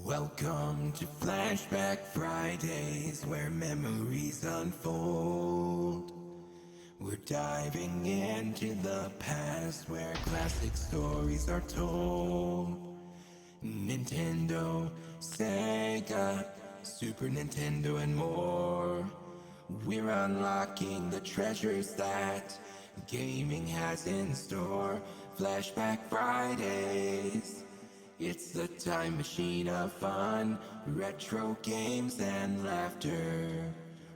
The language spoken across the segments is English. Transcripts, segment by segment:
Welcome to Flashback Fridays, where memories unfold. We're diving into the past, where classic stories are told. Nintendo, Sega, Super Nintendo, and more. We're unlocking the treasures that gaming has in store. Flashback Fridays. It's the time machine of fun, retro games and laughter.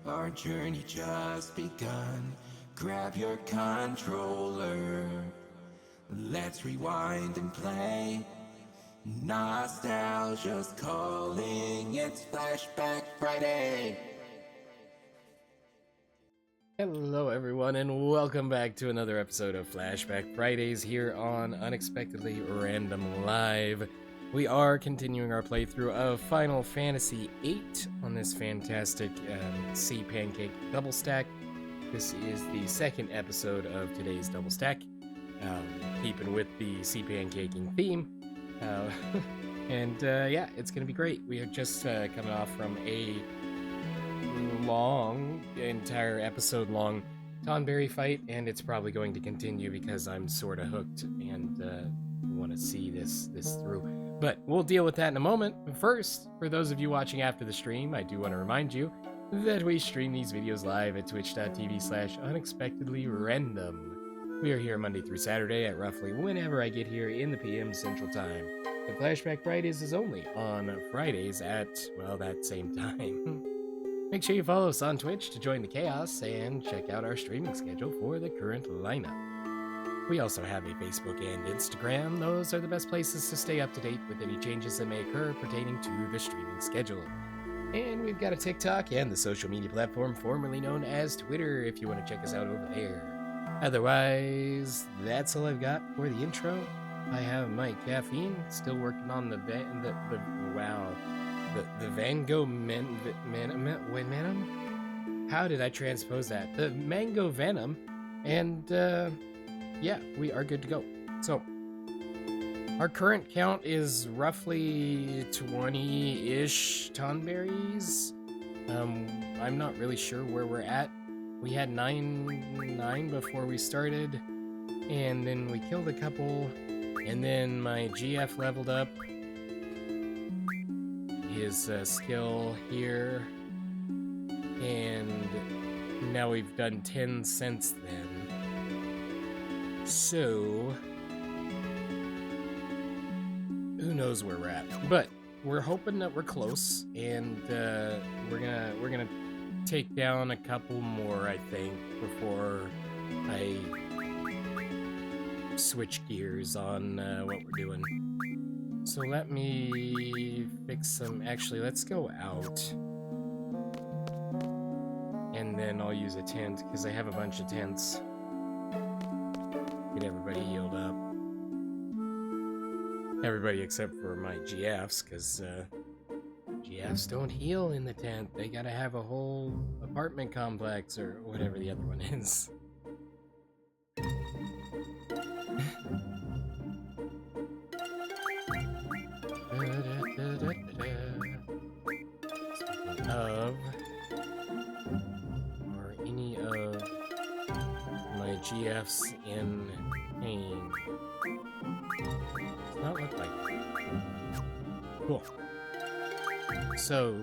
Our journey just begun. Grab your controller. Let's rewind and play. Nostalgia's calling. It's Flashback Friday. Hello everyone and welcome back to another episode of Flashback Fridays here on Unexpectedly Random Live. We are continuing our playthrough of Final Fantasy VIII on this fantastic Sea Pancake double stack. This is the second episode of today's double stack, keeping with the Sea Pancaking theme. Yeah, it's going to be great. We are just coming off from a entire episode long Tonberry fight, and it's probably going to continue because I'm sort of hooked and want to see this through. But we'll deal with that in a moment. First, for those of you watching after the stream, I do want to remind you that we stream these videos live at twitch.tv/unexpectedlyrandom. We are here Monday through Saturday at roughly whenever I get here in the PM Central Time. The Flashback Fridays is only on Fridays at, well, that same time. Make sure you follow us on Twitch to join the chaos and check out our streaming schedule for the current lineup. We also have a Facebook and Instagram. Those are the best places to stay up to date with any changes that may occur pertaining to the streaming schedule. And we've got a TikTok and the social media platform formerly known as Twitter if you want to check us out over there. Otherwise, that's all I've got for the intro. I have my caffeine, still working on the Van Gogh Venom? How did I transpose that? The Mango Venom. And, yeah, we are good to go. So, our current count is roughly 20-ish Tonberries. I'm not really sure where we're at. We had 9 before we started, and then we killed a couple, and then my GF leveled up his skill here, and now we've done 10 since then. So who knows where we're at, but we're hoping that we're close, and we're gonna take down a couple more, I think, before I switch gears on what we're doing. So let me fix some. Actually, let's go out, and then I'll use a tent because I have a bunch of tents. Get everybody healed up. Everybody except for my GFs, because GFs don't heal in the tent. They gotta have a whole apartment complex or whatever the other one is. Are any of my GFs in pain? Does not look like it. Cool. So,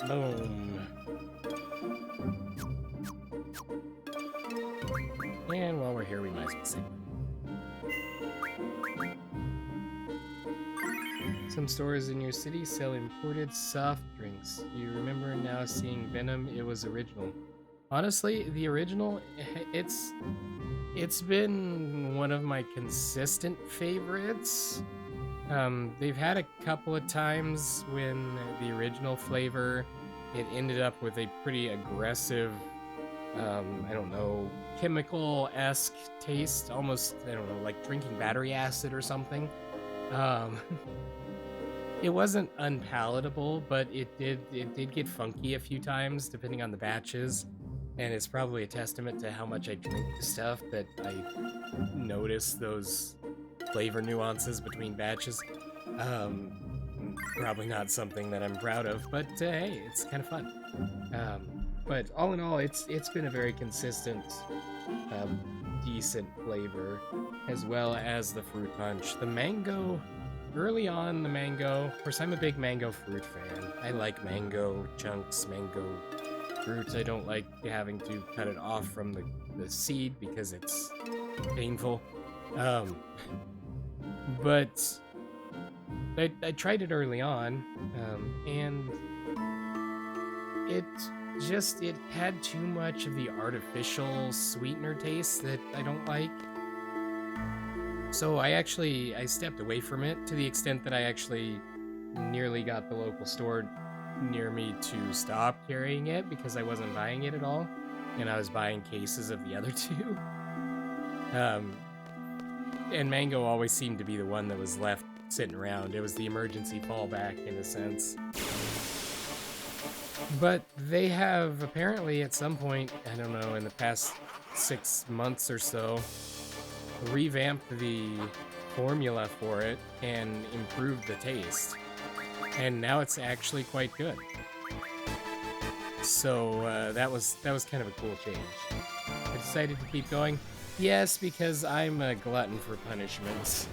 boom. And while we're here, we might as well sing. Some stores in your city sell imported soft drinks. You remember now seeing Venom? It was original. Honestly, the original, it's been one of my consistent favorites. They've had a couple of times when the original flavor, it ended up with a pretty aggressive, I don't know, chemical-esque taste, almost, I don't know, like drinking battery acid or something. It wasn't unpalatable, but it did get funky a few times depending on the batches. And it's probably a testament to how much I drink stuff that I notice those flavor nuances between batches. Probably not something that I'm proud of, but hey, it's kind of fun. But all in all, it's been a very consistent, decent flavor, as well as the fruit punch. The mango, early on, the mango. Of course, I'm a big mango fruit fan. I like mango chunks, mango fruit. I don't like having to cut it off from the seed because it's painful. But I tried it early on, and it had too much of the artificial sweetener taste that I don't like. So I stepped away from it to the extent that I actually nearly got the local store near me to stop carrying it because I wasn't buying it at all, and I was buying cases of the other two. And mango always seemed to be the one that was left sitting around. It was the emergency fallback in a sense. But they have apparently at some point, I don't know, in the past 6 months or so, revamped the formula for it and improved the taste. And now it's actually quite good. So that was kind of a cool change. I decided to keep going. Yes, because I'm a glutton for punishments.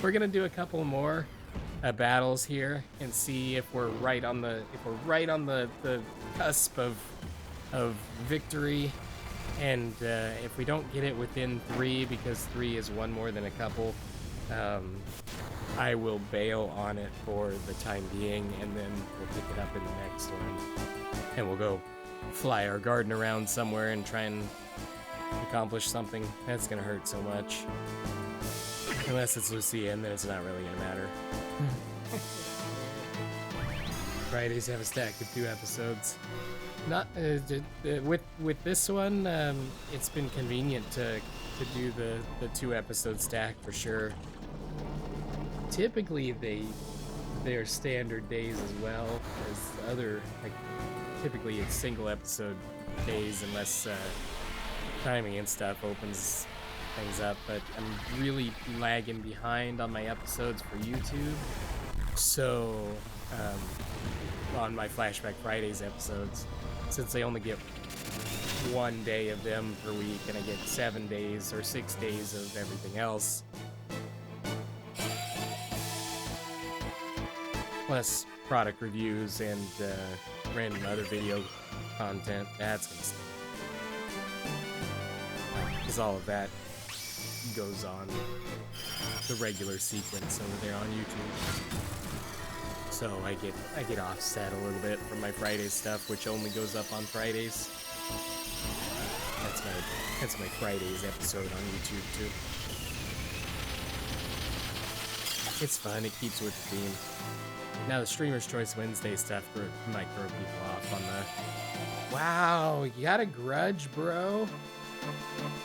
We're gonna do a couple more battles here and see if we're right on the cusp of victory. And if we don't get it within 3, because 3 is one more than a couple, I will bail on it for the time being, and then we'll pick it up in the next one. And we'll go fly our garden around somewhere and try and accomplish something. That's gonna hurt so much. Unless it's Lucia, and then it's not really gonna matter. Fridays have a stack of 2 episodes. Not with this one, it's been convenient to do the 2 episode stack for sure. Typically they're standard days as well as other, like, typically it's single episode days unless timing and stuff opens things up, but I'm really lagging behind on my episodes for YouTube. So on my Flashback Fridays episodes, since I only get 1 day of them per week and I get 7 days or 6 days of everything else, plus product reviews and random other video content, that's gonna stay. Because all of that goes on the regular sequence over there on YouTube. So I get offset a little bit from my Friday stuff, which only goes up on Fridays. That's my Fridays episode on YouTube too. It's fun, it keeps with the theme. Now the Streamer's Choice Wednesday stuff might throw people off on the... Wow, you got a grudge, bro?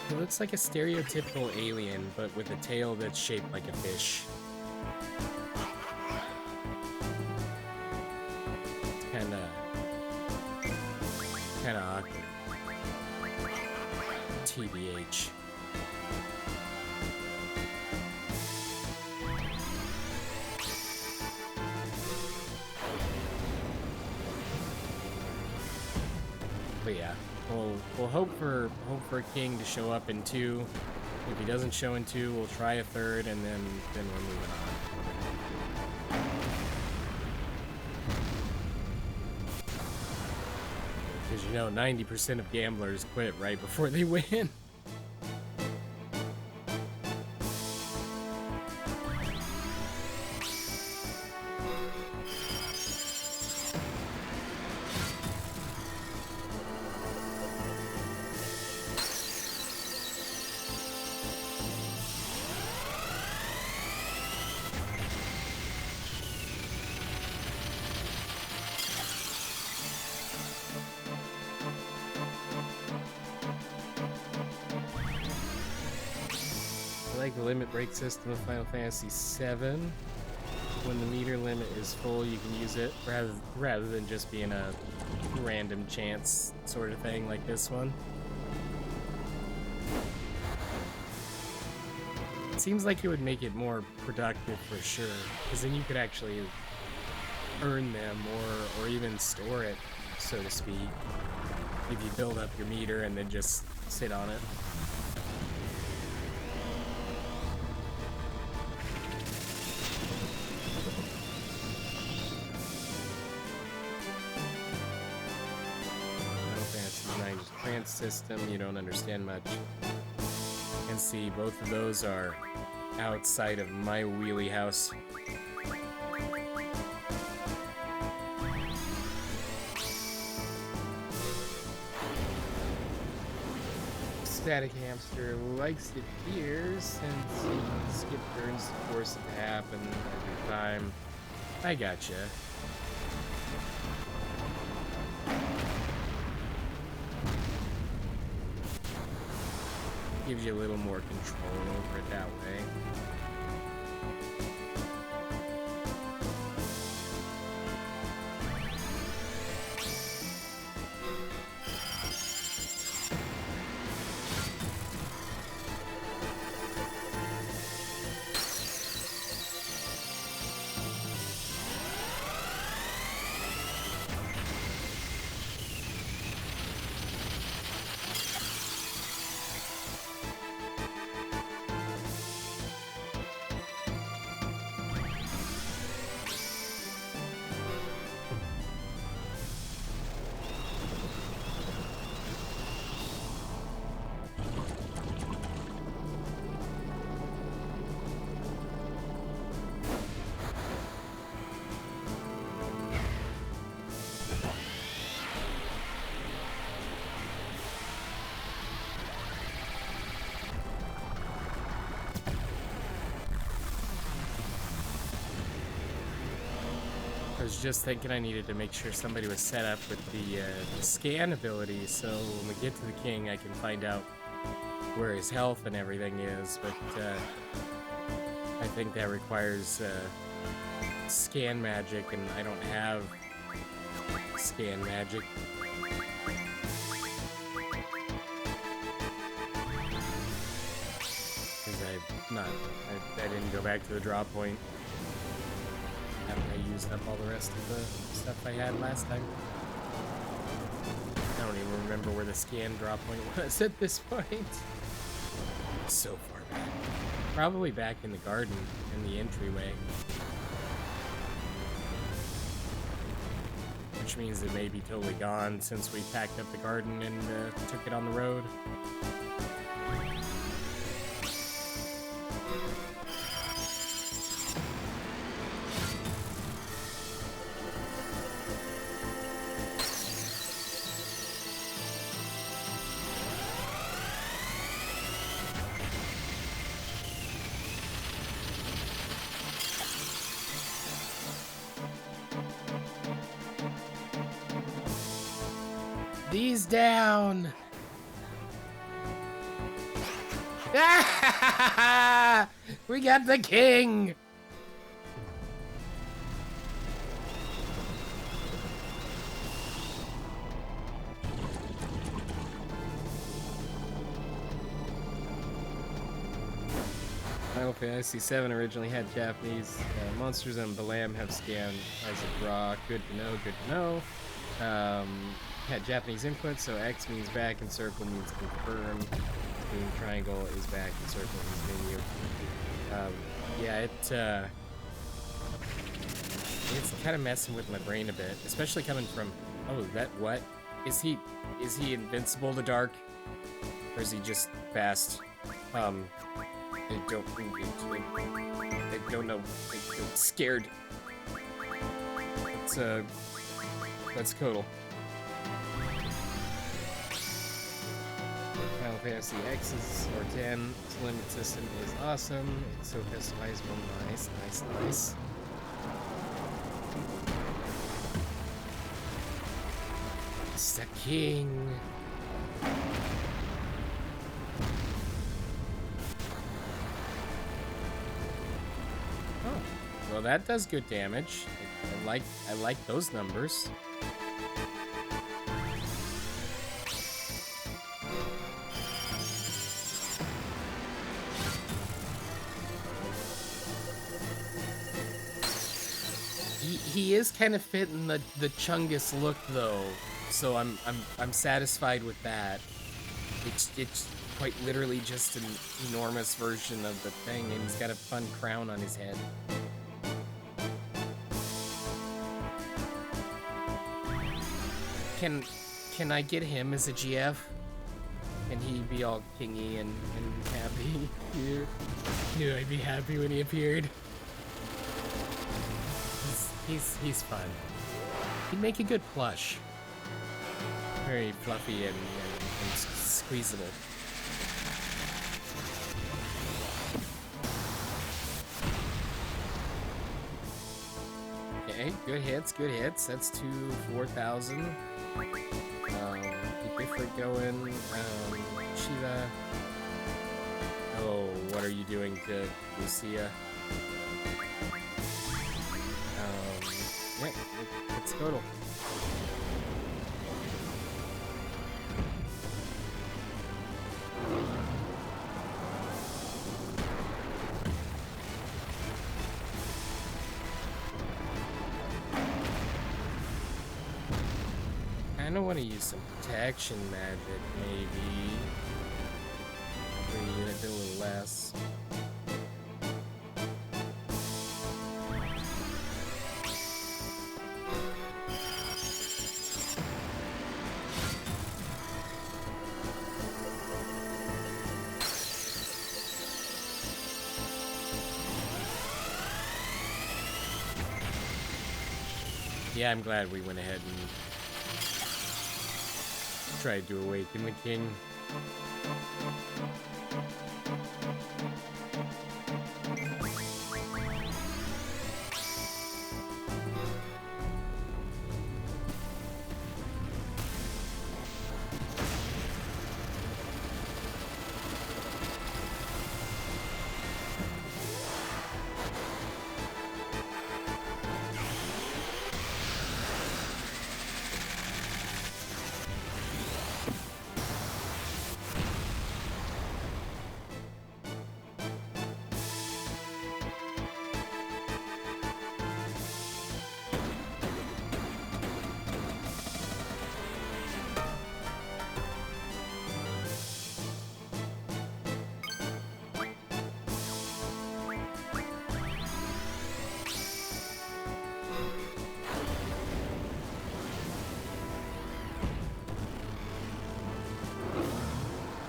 It looks like a stereotypical alien, but with a tail that's shaped like a fish. Kinda awkward. TBH. But yeah, we'll hope for a king to show up in 2. If he doesn't show in 2, we'll try a 3rd, and then we're moving on. Because you know, 90% of gamblers quit right before they win. The limit break system of Final Fantasy VII. When the meter limit is full, you can use it rather than just being a random chance sort of thing like this one. seems like it would make it more productive for sure, because then you could actually earn them or even store it, so to speak, if you build up your meter and then just sit on it. Final Fantasy VIII, just plant system, you don't understand much. And see, both of those are outside of my wheelie house. Static Hamster likes it here since he can skip turns to force it to happen every time. I gotcha. Gives you a little more control over it that way. I was just thinking I needed to make sure somebody was set up with the scan ability, so when we get to the king, I can find out where his health and everything is. But I think that requires scan magic, and I don't have scan magic. Because I didn't go back to the draw point. I used up all the rest of the stuff I had last time. I don't even remember where the scan drop point was at this point. So far back. Probably back in the garden, in the entryway. Which means it may be totally gone since we packed up the garden and took it on the road. These down. We got the king. Final Fantasy VII originally had Japanese monsters, and Balam have scanned as a draw. Good to know, good to know. Had Japanese input, so X means back and circle means confirm. Mean triangle is back and circle means menu. Yeah, it's kind of messing with my brain a bit, especially coming from, oh, that what? Is he invincible to dark? Or is he just fast? I don't know. I'm scared. Let's Codal. Final Fantasy X's or 10 limit system is awesome. It's so customizable. Nice, nice, nice. It's the king. Oh, well that does good damage. I like those numbers. He is kind of fitting the Chungus look though, so I'm satisfied with that. It's quite literally just an enormous version of the thing, and he's got a fun crown on his head. Can I get him as a GF? Can he be all kingy and happy here? Knew I'd be happy when he appeared. He's fun. He'd make a good plush. Very fluffy and squeezable. Okay, good hits, good hits. That's 4,000. Keep different going. Shiva. Oh, what are you doing to Lucia? Yeah, it's total. I don't want to use some protection magic, maybe. Bring a unit a little less. Yeah, I'm glad we went ahead and tried to awaken the king.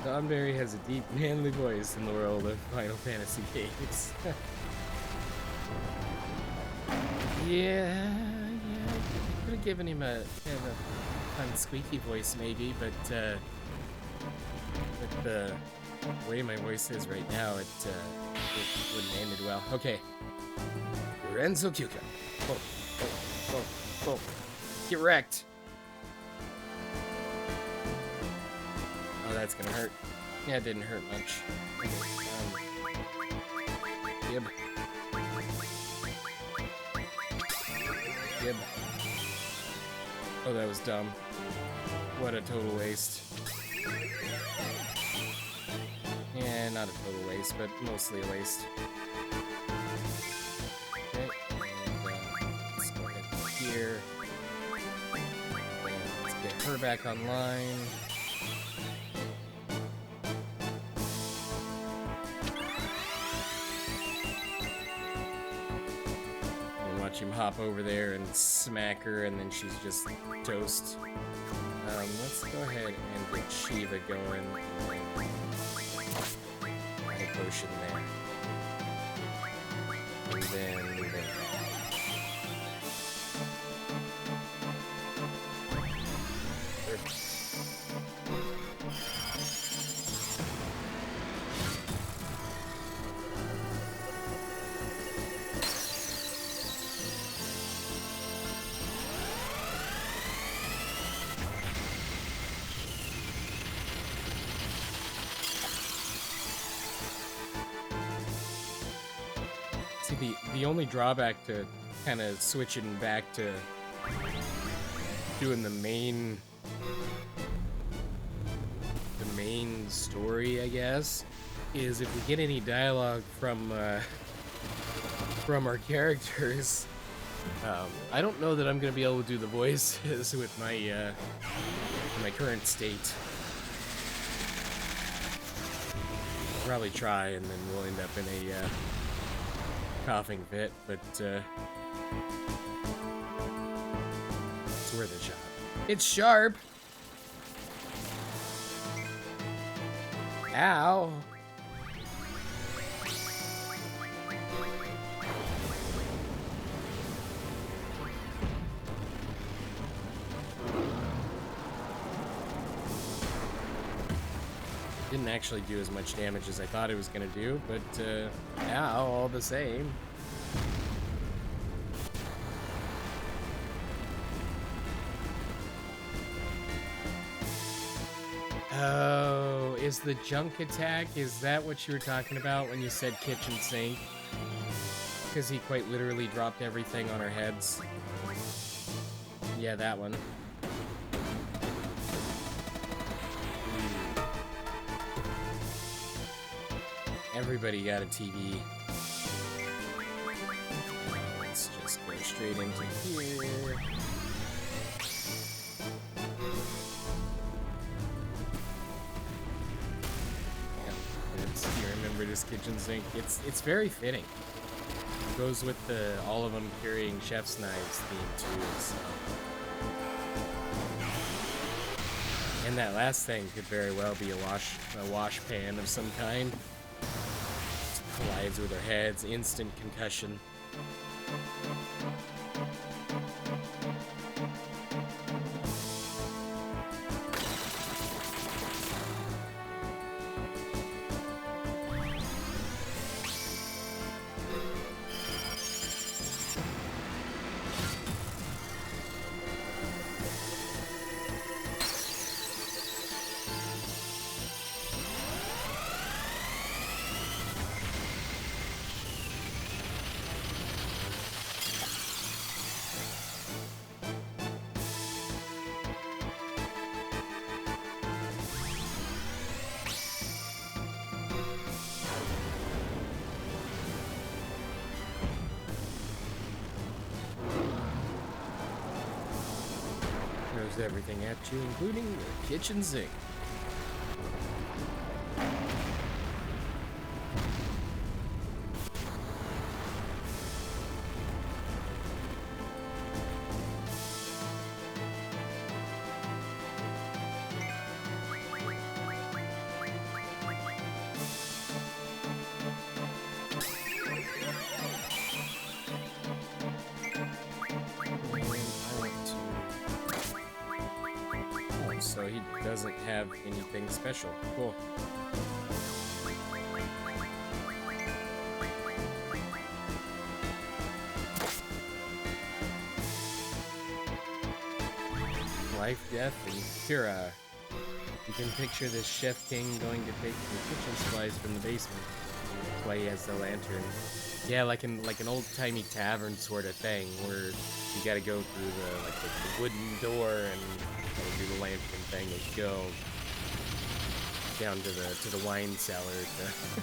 Donberry has a deep, manly voice in the world of Final Fantasy games. Yeah, I could have given him a kind of a fun, squeaky voice maybe, but with the way my voice is right now, it wouldn't end it well. Okay, Renzo Kyuka. Oh. Get wrecked. Oh, that's gonna hurt. Yeah, it didn't hurt much. Gib. Oh, that was dumb. What a total waste. Yeah, not a total waste, but mostly a waste. Okay, and let's go ahead here. And let's get her back online. Him hop over there and smack her, and then she's just toast. Let's go ahead and get Shiva going. A potion there. And then there. The only drawback to kind of switching back to doing the main story, I guess, is if we get any dialogue from our characters, I don't know that I'm gonna be able to do the voices with my current state. I'll probably try, and then we'll end up in a coughing fit, but it's worth a shot. It's sharp! Ow! Didn't actually do as much damage as I thought it was gonna do, but ow, all the same. Oh, is the junk attack, is that what you were talking about when you said kitchen sink? Because he quite literally dropped everything on our heads. Yeah, that one. Everybody got a TV. Let's just go straight into here. You remember this kitchen sink? It's very fitting. It goes with the all of them carrying chef's knives theme too. So. And that last thing could very well be a wash pan of some kind. Collides with their heads, instant concussion. Everything at you, including the kitchen sink. So he doesn't have anything special. Cool. Life, death, and cura. You can picture this chef king going to take the kitchen supplies from the basement and play as the lantern. Yeah, like an old-timey tavern sort of thing, where you gotta go through the wooden door and do the lantern thing and go down to the wine cellar to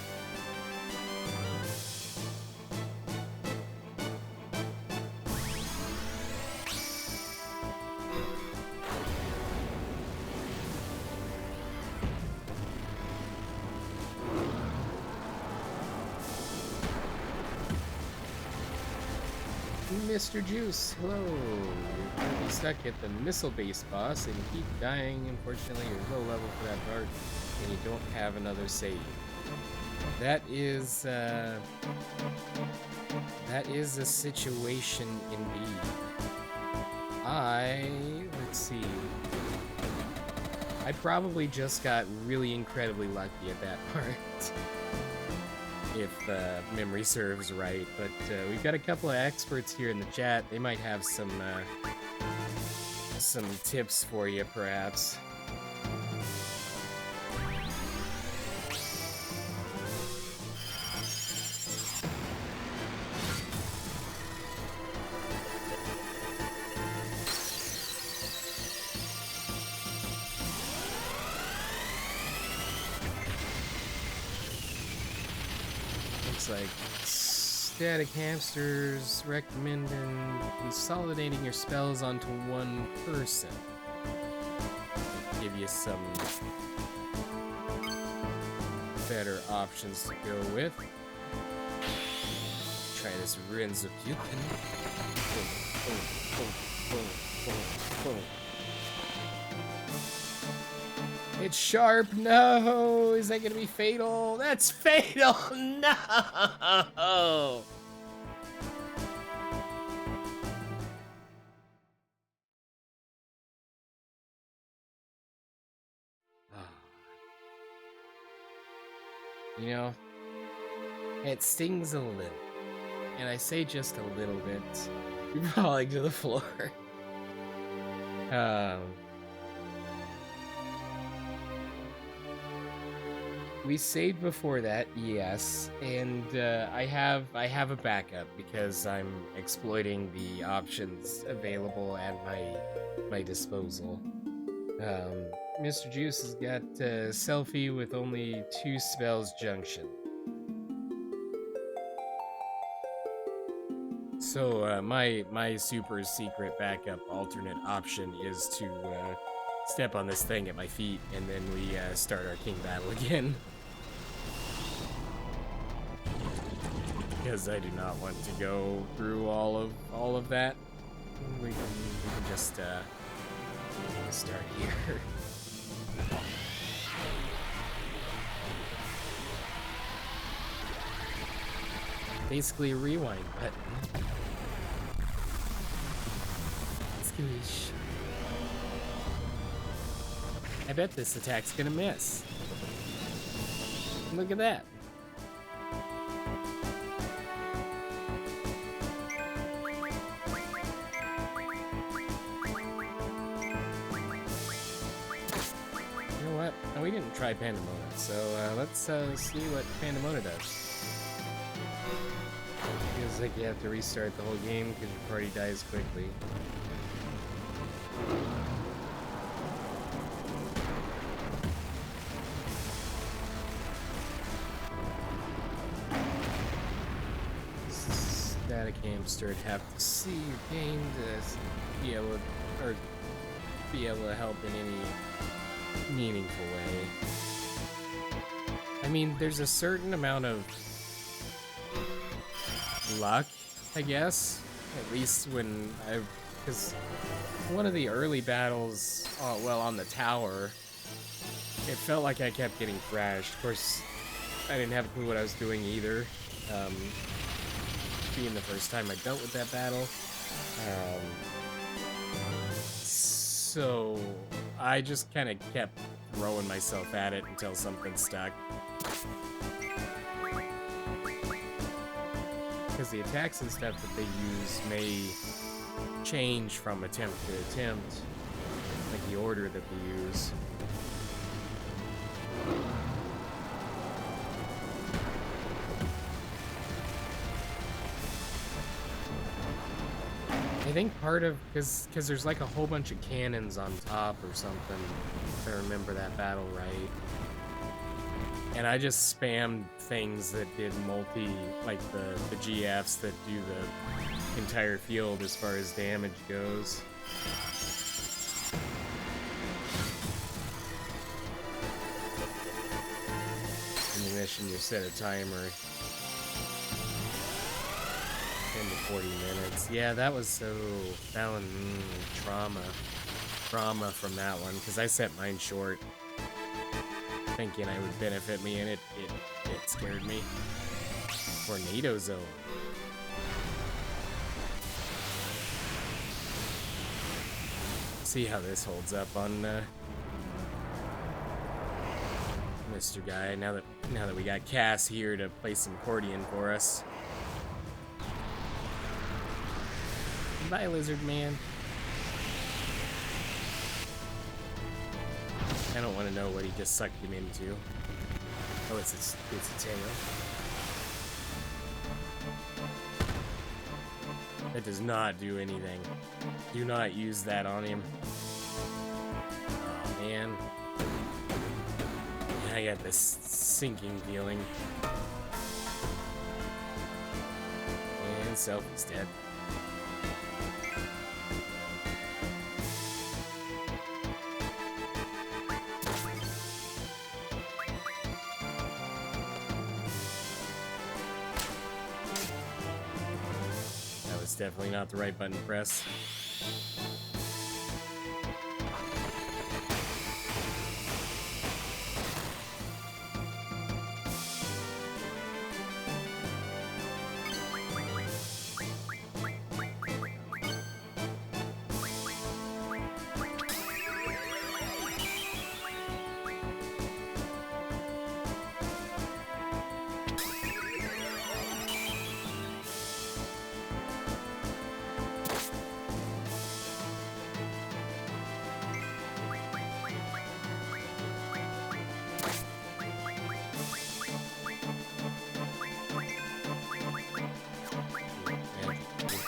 Mr. Juice, hello. You're stuck at the missile base boss and you keep dying. Unfortunately, you're low level for that part and you don't have another save. That is a situation indeed. Let's see. I probably just got really incredibly lucky at that part. If memory serves right, but we've got a couple of experts here in the chat. They might have some tips for you, perhaps. Like Static hamsters recommending consolidating your spells onto one person. Give you some better options to go with. Try this Renzokyukin. It's sharp. No, is that gonna be fatal? That's fatal. No. You know, it stings a little, and I say just a little bit. You're falling to the floor. We saved before that, yes, and I have a backup because I'm exploiting the options available at my disposal. Mr. Juice has got selfie with only 2 spells junction. So my super secret backup alternate option is to step on this thing at my feet, and then we start our king battle again. Because I do not want to go through all of that. We can just start here. Basically a rewind button. Squish. I bet this attack's gonna miss. Look at that. You know what? Oh, we didn't try Pandemona, so let's see what Pandemona does. Feels like you have to restart the whole game because your party dies quickly. Static hamster have to see your game to be able to help in any meaningful way. I mean, there's a certain amount of luck, I guess, at least when because one of the early battles, on the tower, it felt like I kept getting thrashed. Of course, I didn't have a clue what I was doing either, being the first time I dealt with that battle, so I just kind of kept throwing myself at it until something stuck. Because the attacks and stuff that they use may change from attempt to attempt, like the order that they use. I think part of, because there's like a whole bunch of cannons on top or something, if I remember that battle right. And I just spammed things that did like the GFs that do the entire field as far as damage goes. Ammunition, you set a timer. 10 to 40 minutes. Yeah, that was so... That one, trauma from that one, because I set mine short, thinking it would benefit me, and it scared me. Tornado Zone. See how this holds up on Mr. Guy. Now that we got Cass here to play some accordion for us. Bye, Lizard Man. I don't want to know what he just sucked him into. Oh, it's a tail. That does not do anything. Do not use that on him. Oh, man. I got this sinking feeling. himself instead. That was definitely not the right button to press.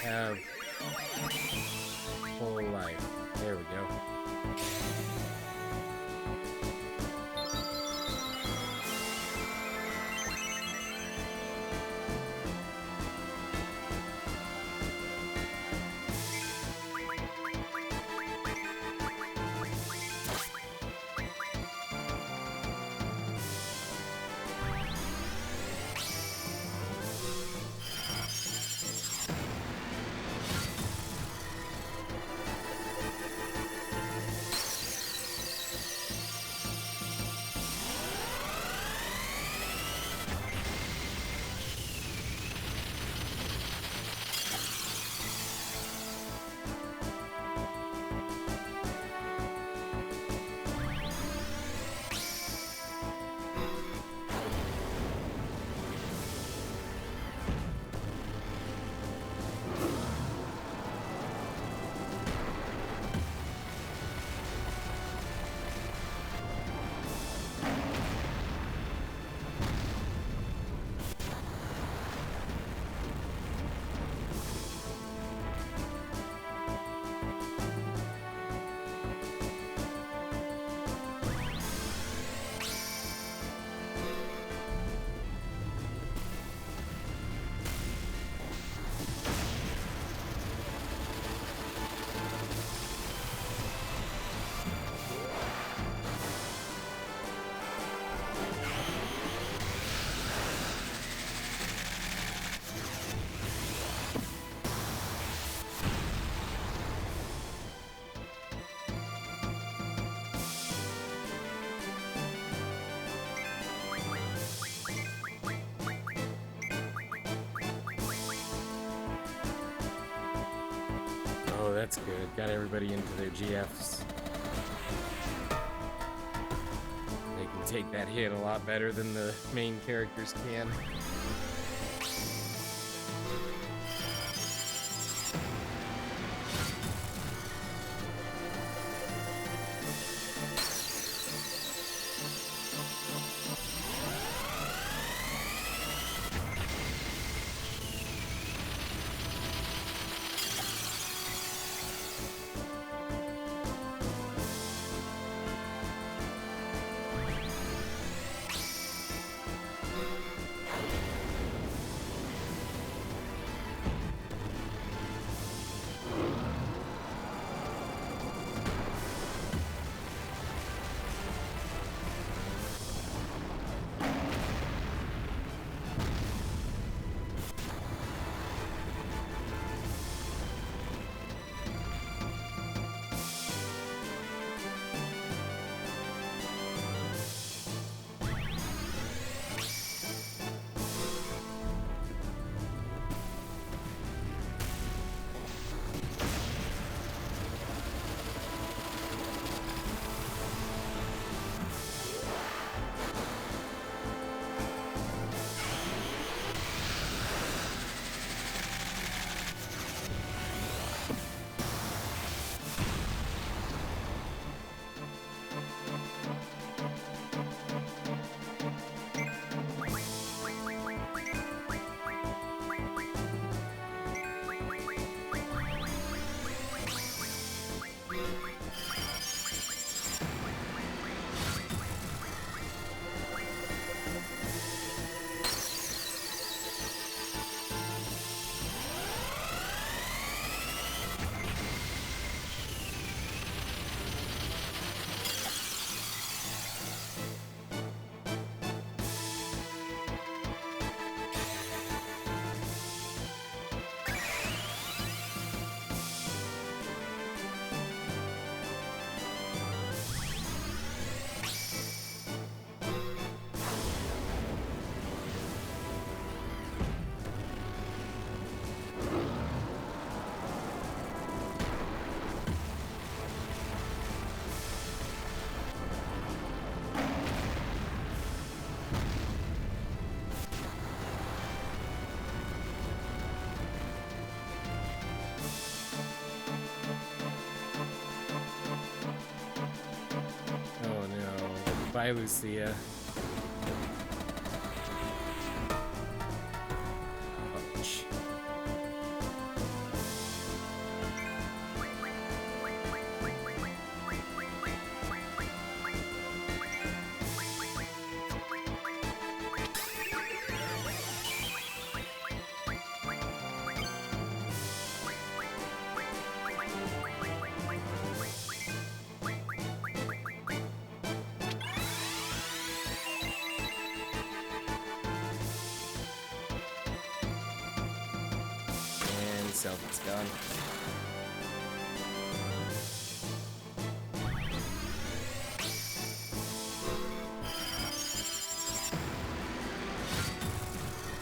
Have full life. There we go. Oh, that's good. Got everybody into their GFs. They can take that hit a lot better than the main characters can. Bye, Lucia. Ouch. Itself is gone.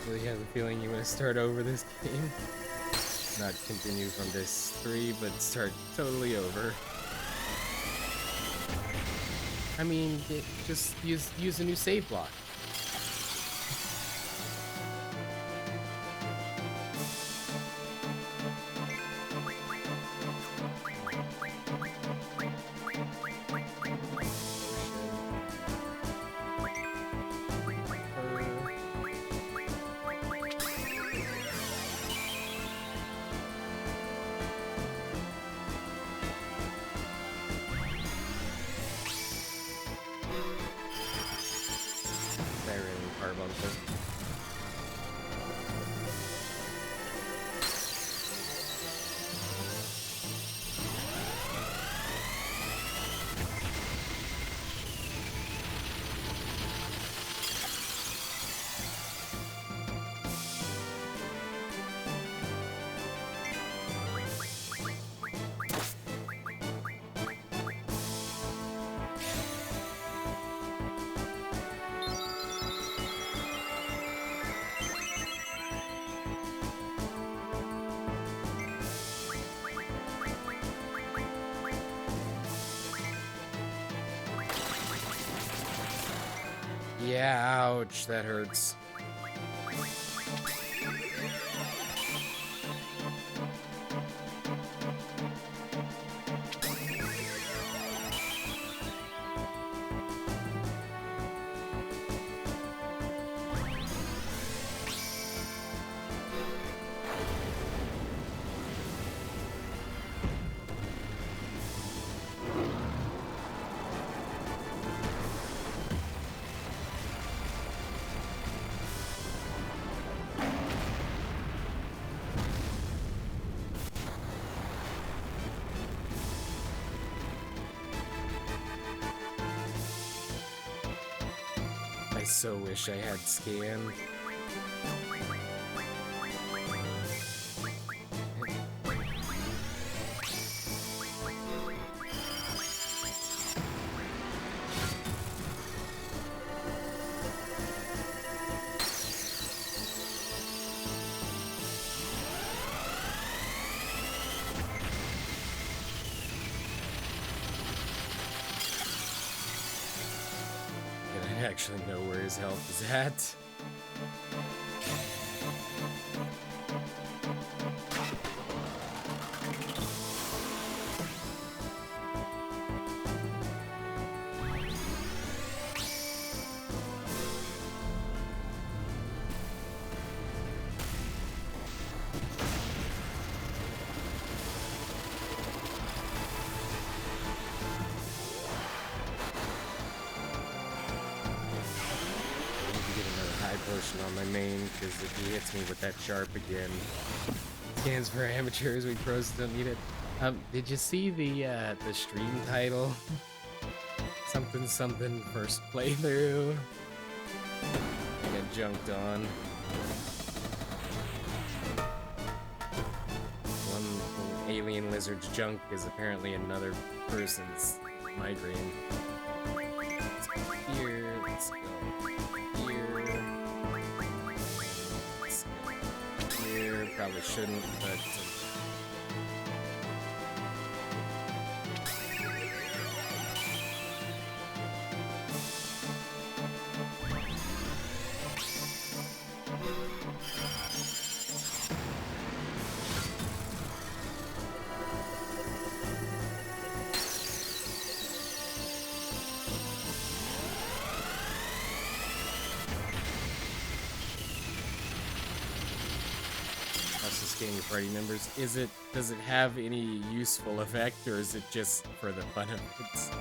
Really have a feeling you want to start over this game. Not continue from this 3, but start totally over. I mean, just use a new save block. Yeah, ouch, that hurts. I so wish I had scanned. I actually know where his health is at. Potion on my main, because if he hits me with that sharp again, scans for amateurs, we pros don't need it. Did you see the stream title? Something something first playthrough. I got junked on. One alien lizard's junk is apparently another person's migraine. Let's go here, let's go. Probably shouldn't, but to scan your party members. Does it have any useful effect, or is it just for the fun of it?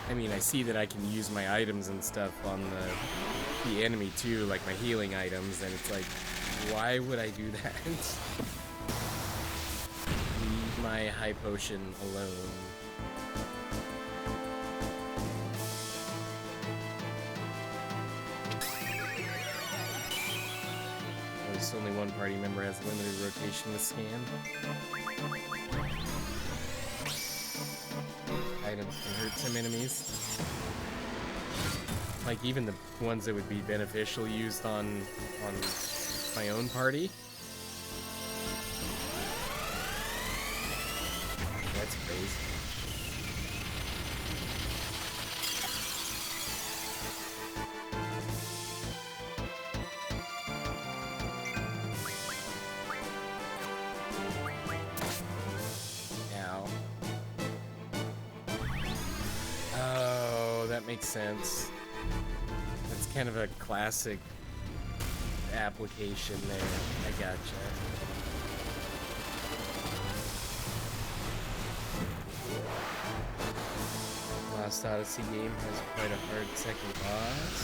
I mean, I see that I can use my items and stuff on the enemy too, like my healing items, and it's like, why would I do that? Leave my high potion alone. Notice only one party member has limited rotation with scan. Items can hurt some enemies. Like even the ones that would be beneficial used on my own party. That's crazy. Makes sense. That's kind of a classic application there. I gotcha. Lost Odyssey game has quite a hard second boss.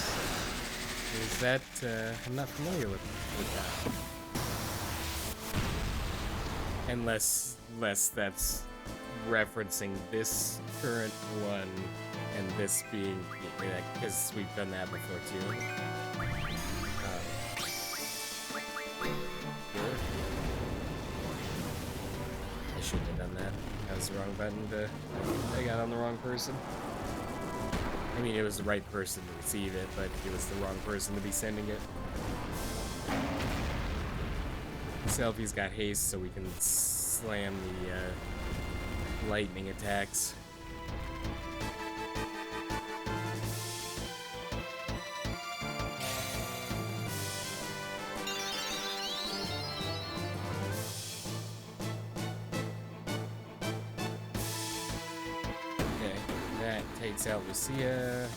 Is that I'm not familiar with that. Unless that's referencing this current one. And this being, because we've done that before too. I shouldn't have done that. That was the wrong button I got on the wrong person. I mean, it was the right person to receive it, but it was the wrong person to be sending it. Selfie's got haste, so we can slam the lightning attacks. Takes out Lucia.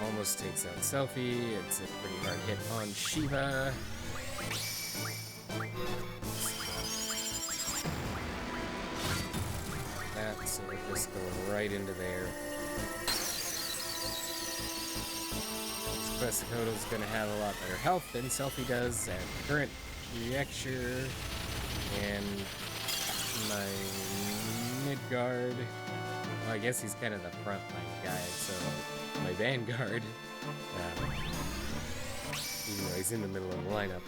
Almost takes out Selfie. It's a pretty hard hit on Shiva. That, so we're just going right into there. Quetzalcoatl's gonna have a lot better health than Selfie does at current reacture. And my Midgard, well, I guess he's kind of the frontline guy, so my Vanguard, even though he's in the middle of the lineup,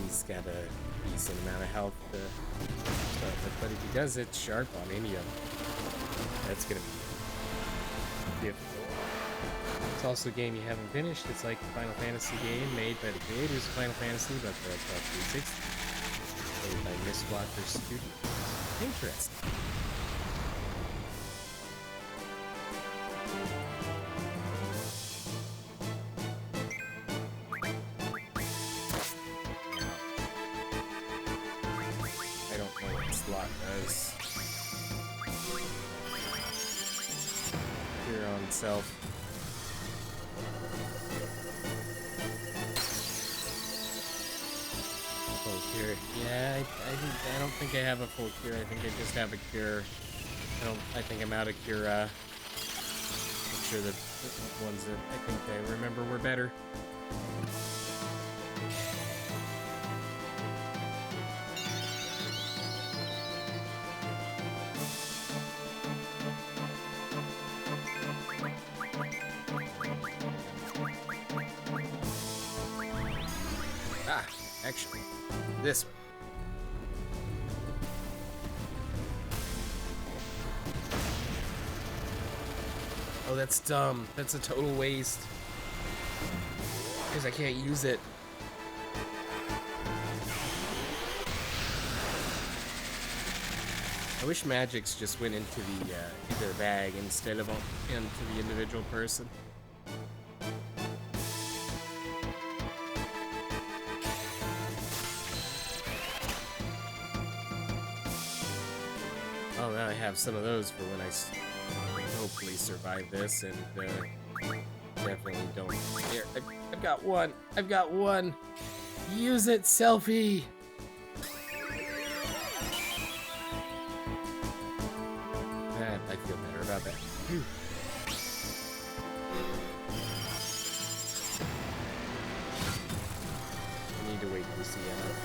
he's got a decent amount of health, but if he does it sharp on any of them, that's going to be difficult. It's also a game you haven't finished. It's like a Final Fantasy game made by the creators of Final Fantasy, but for Xbox 360. By Mistwalker Studios. Interesting. I don't know what slot does. Here on self. Cure. Yeah, I don't think I have a full cure. I think I just have a cure. I think I'm out of Cura. I'm sure the ones that I think I remember were better. Ah, actually. This one. Oh, that's dumb. That's a total waste. Because I can't use it. I wish magics just went into their bag instead of into the individual person. Oh, now I have some of those for when I hopefully survive this and definitely don't. There, I've got one. I've got one. Use it, selfie. I feel better about that. Whew. I need to wait to see out.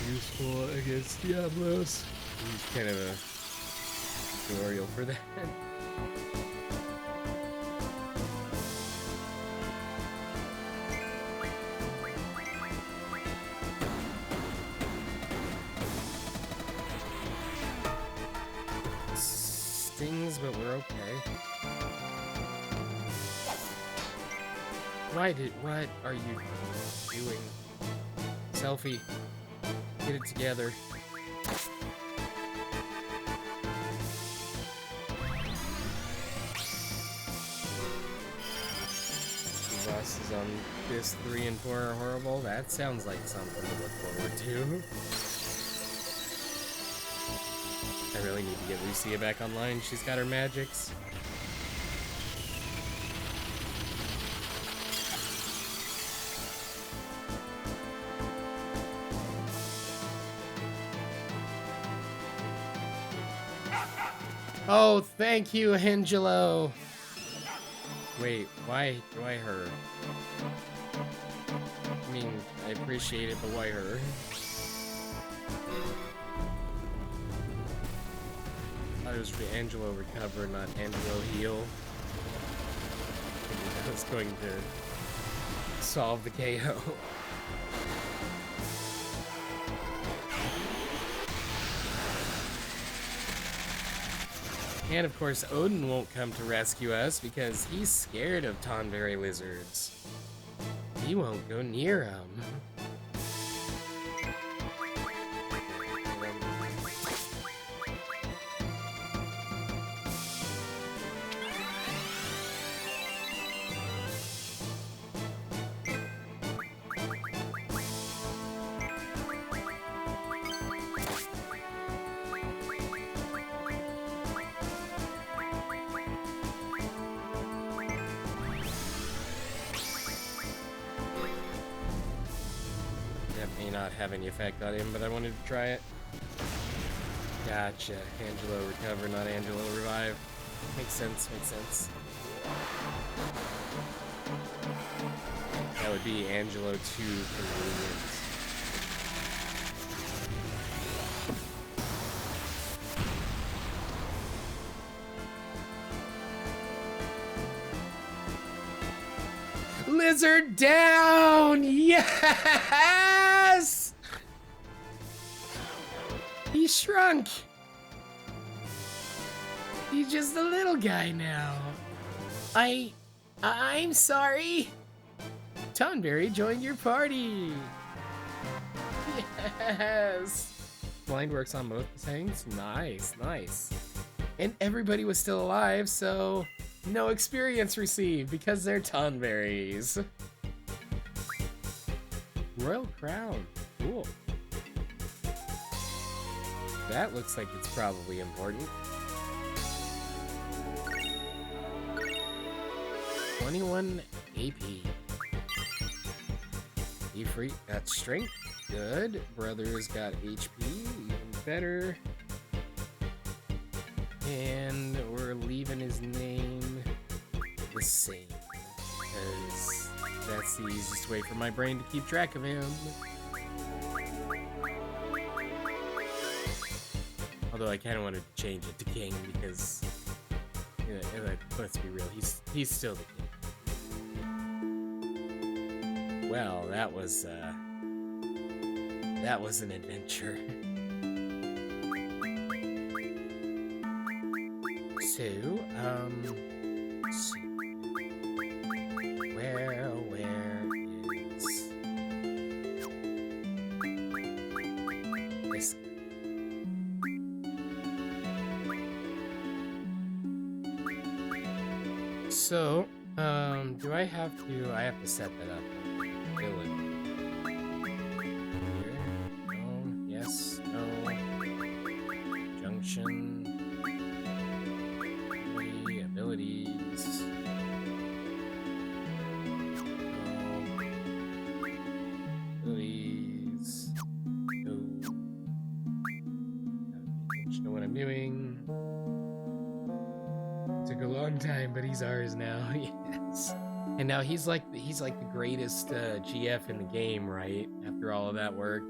Useful against Diablos. He's kind of a tutorial for that. Stings, but we're okay. What are you doing? Selfie. Get it together. The bosses on this 3 and 4 are horrible. That sounds like something to look forward to. I really need to get Lucia back online. She's got her magics. Oh, thank you, Angelo. Wait, why do I her? I mean, I appreciate it, but why her? I thought it was Angelo recover, not Angelo heal. I was going to solve the KO. And of course, Odin won't come to rescue us because he's scared of Tonberry lizards. He won't go near them. Not have any effect on him, but I wanted to try it. Gotcha. Angelo recover, not Angelo revive. Makes sense, makes sense. That would be Angelo 2 convenience. Lizard down! Yes! He shrunk! He's just a little guy now. I'm sorry. Tonberry joined your party. Yes! Blind works on both things. Nice, nice. And everybody was still alive, so no experience received because they're Tonberries. Royal Crown. Cool. That looks like it's probably important. 21 AP. Ifrit got strength. Good. Brother's got HP. Even better. And we're leaving his name the same. Because that's the easiest way for my brain to keep track of him. Although I kind of wanted to change it to King because, let's be real, he's still the King. Well, that was an adventure. So, let's see. Where So, do I have to? I have to set that up. Villain. Here. No. Yes. No. Junction. Abilities. No. Abilities. No. Gotta know what I'm doing. Took a long time, but he's ours now. Yes. And now he's like the greatest GF in the game, right? After all of that work,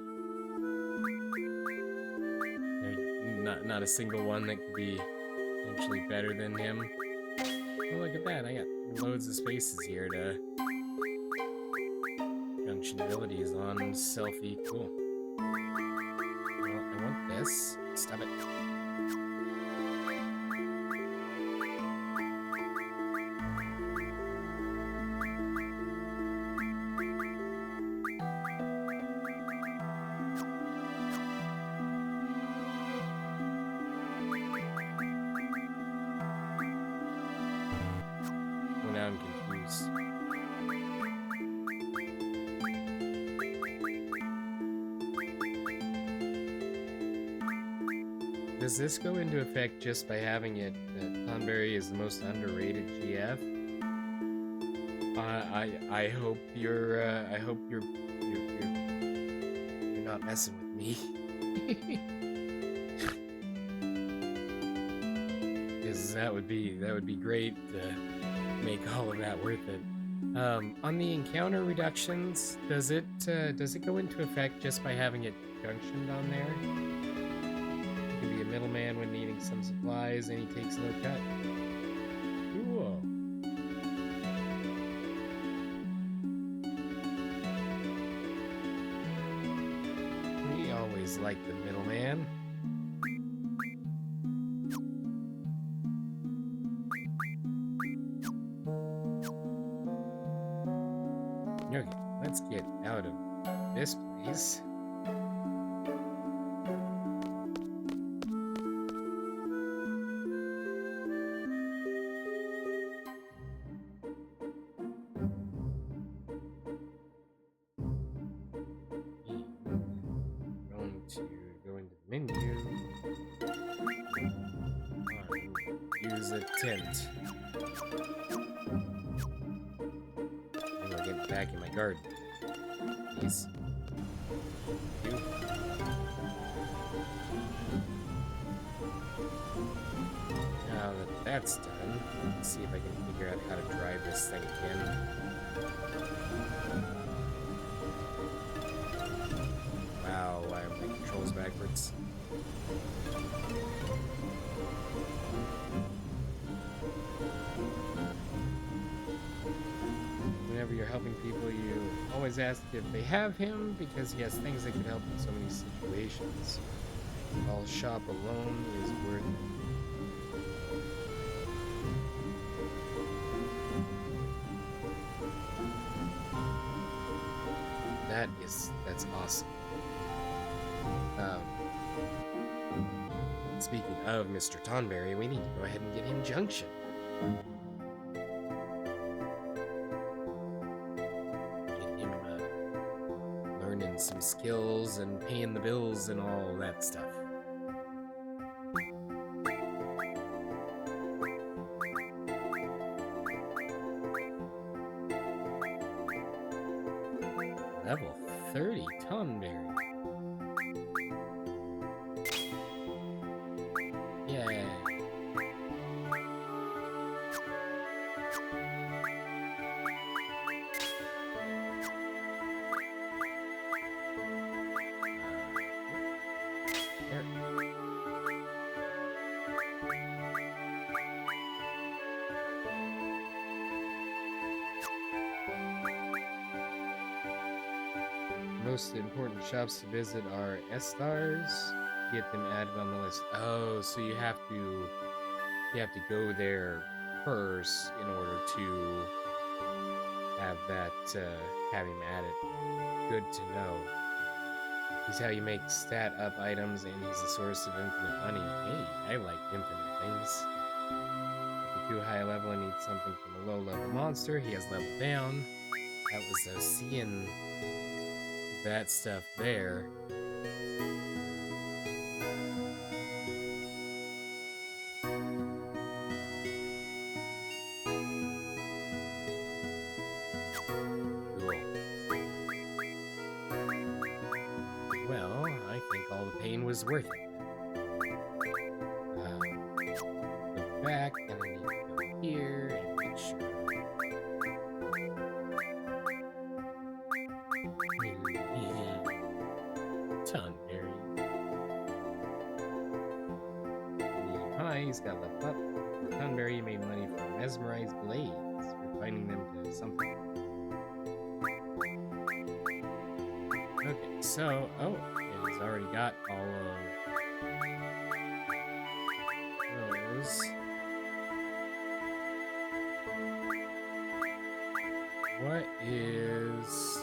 there's not a single one that could be actually better than him. Oh, look at that! I got loads of spaces here to junction abilities on selfie. Cool. Well, I want this. Stop it. I'm confused. Does this go into effect just by having it that Thornberry is the most underrated GF? I hope you're not messing with me. Because that would be great to make all of that worth it. On the encounter reductions, does it go into effect just by having it junctioned on there? You can be a middleman when needing some supplies, and he takes no cut. Cool. We always like the middleman. Okay, let's get out of this place. Going to go into the menu. Use a tent. And I'll get back in my garden. Please. Now that that's done, let's see if I can figure out how to drive this thing again. Wow, why are my controls backwards? Whenever you're helping people, you always ask if they have him, because he has things that could help in so many situations. All shop alone is worth it. That's awesome. Speaking of Mr. Thornberry, we need to go ahead and get him junction. Get him learning some skills and paying the bills and all that stuff. Level 30 Thornberry. Yay. There. Most important shops to visit are S-Stars. Get them added on the list. Oh, so you have to go there first in order to have that have him added. Good to know. He's how you make stat up items, and he's a source of infinite money. Hey, I like infinite things. too high level and needs something from a low level monster. He has leveled down. That was seeing that stuff there. Well, I think all the pain was worth it. Look back, and I need to go here and make sure. Tunberry. Hi, he's got leveled up. Tunberry made money from mesmerized blades, refining them to something. Okay, so, it has already got all of those. What is...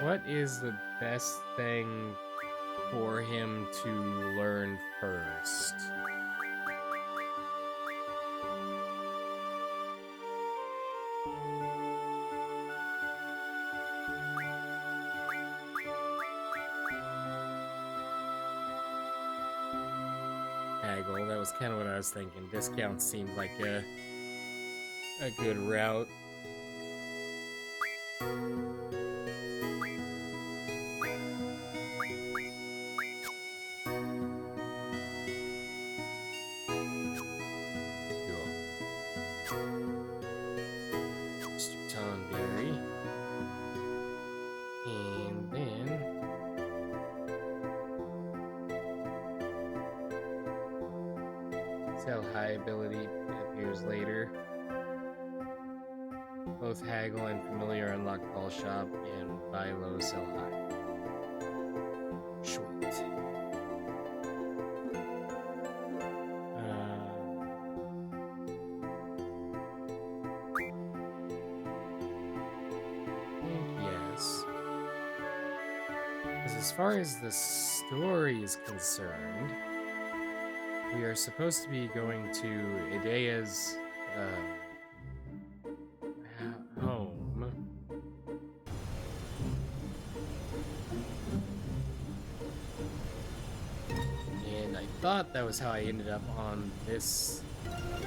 What is the best thing for him to learn first? Haggle, that was kind of what I was thinking. Discount seemed like a good route. Sell high ability appears later. Both Haggle and Familiar unlock Call Shop and buy low, sell high. Sweet. Yes. Because as far as the story is concerned, we are supposed to be going to Idea's home. And I thought that was how I ended up on this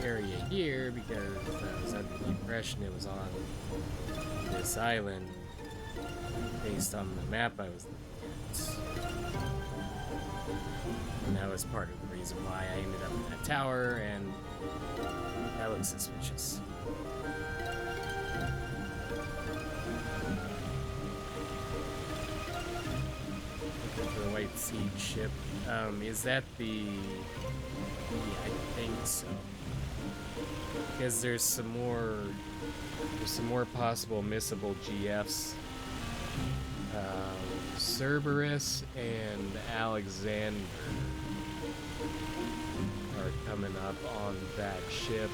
area here, because I was under the impression it was on this island based on the map I was looking at. And that was part of the reason why I ended up in that tower, and that looks suspicious. Looking for the White Seed ship. Is that the... Yeah, I think so. Because there's some more possible missable GFs. Cerberus and Alexander are coming up on that ship.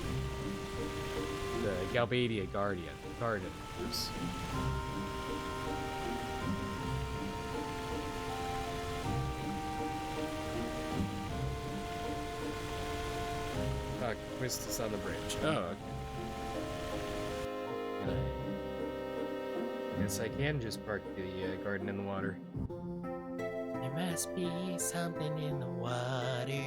The Galbadia Guardians. Quistis on the bridge. Oh, okay. Guess I can just park the garden in the water. There must be something in the water.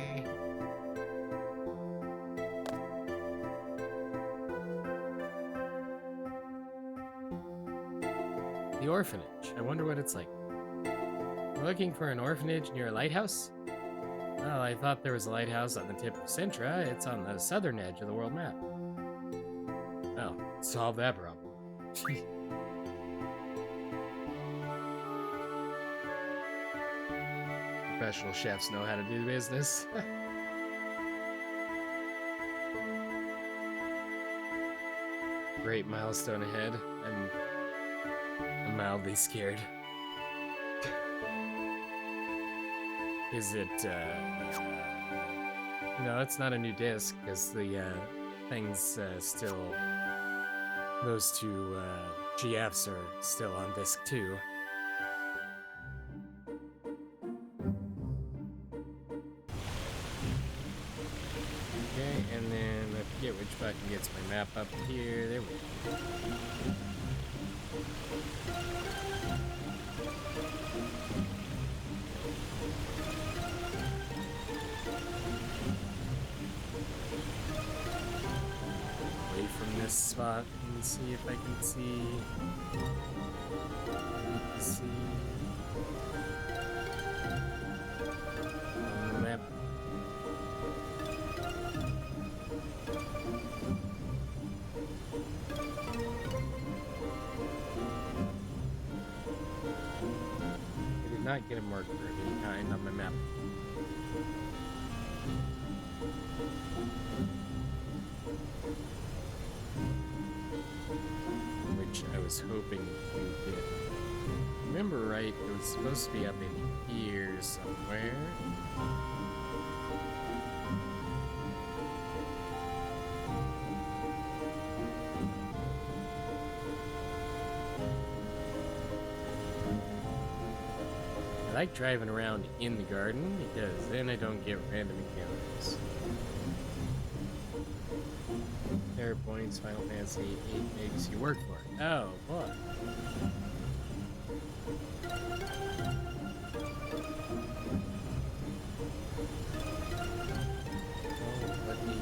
The orphanage. I wonder what it's like. Looking for an orphanage near a lighthouse? Well, I thought there was a lighthouse on the tip of Sintra. It's on the southern edge of the world map. Well, solve that problem. Professional chefs know how to do business. Great milestone ahead. I'm mildly scared. Is it, no, it's not a new disc, because the thing's still those two GFs are still on disc too. Okay, and then I forget which button gets my map up here. There we go. Away from this spot and see if I can see. On the map. I did not get a marker of any kind on my map. Which I was hoping to get. Remember right, it was supposed to be up in here somewhere. I like driving around in the garden because then I don't get random encounters. Error points, Final Fantasy VIII makes you work for it. Oh, boy. Well, let me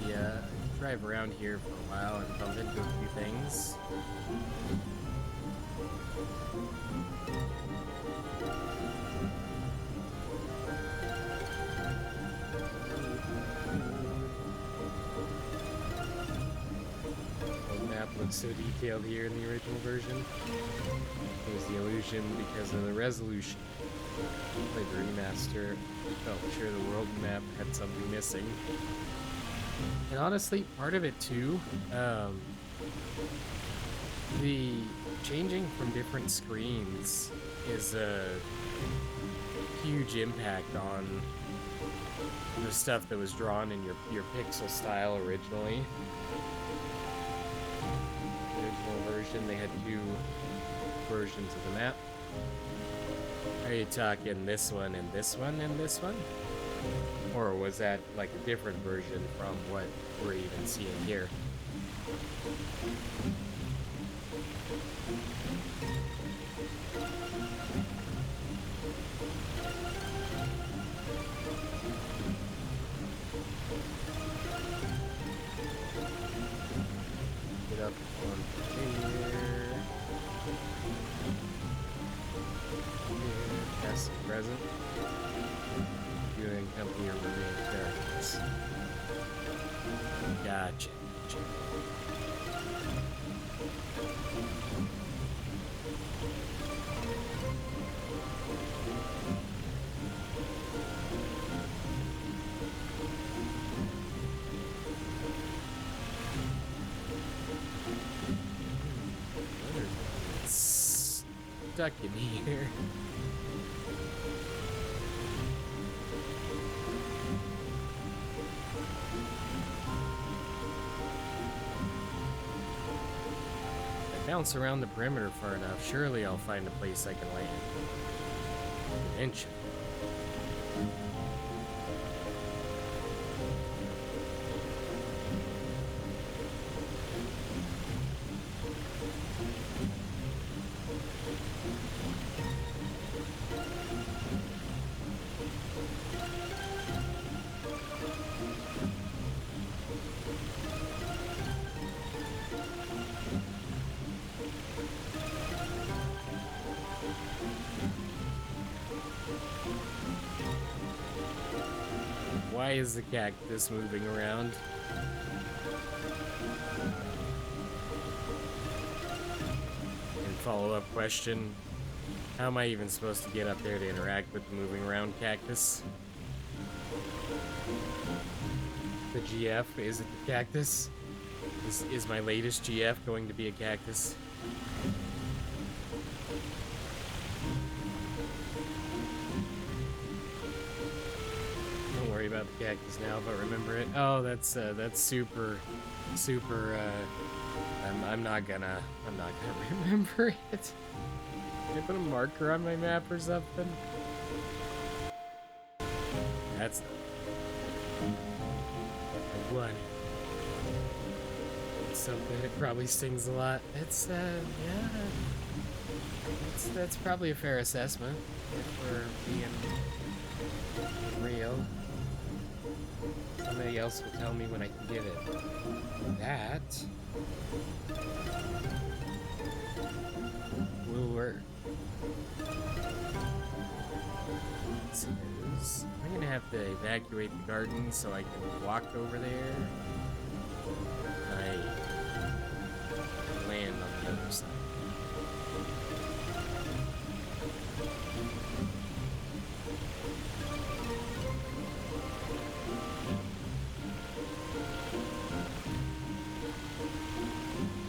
drive around here for a while and bump into a few things. Looks so detailed here in the original version. It was the illusion because of the resolution. Played the remaster, felt sure the world map had something missing. And honestly, part of it too, the changing from different screens is a huge impact on the stuff that was drawn in your pixel style originally. Version, they had two versions of the map. Are you talking this one and this one and this one? Or was that like a different version from what we're even seeing here? Get up on past the present. Viewing company or remaining characters. Gotcha. Stuck in here. If I bounce around the perimeter far enough, surely I'll find a place I can land. Eventually. Why is the cactus moving around? And follow-up question, how am I even supposed to get up there to interact with the moving around cactus? The GF, is it the cactus? Is my latest GF going to be a cactus? Don't worry about the cactus now, but remember it. Oh, that's super I'm not gonna remember it. Can I put a marker on my map or something? That's one. Something that probably stings a lot. It's yeah. That's probably a fair assessment if we're being real. Somebody else will tell me when I can get it. That will work. I'm gonna have to evacuate the garden so I can walk over there. I land on the other side.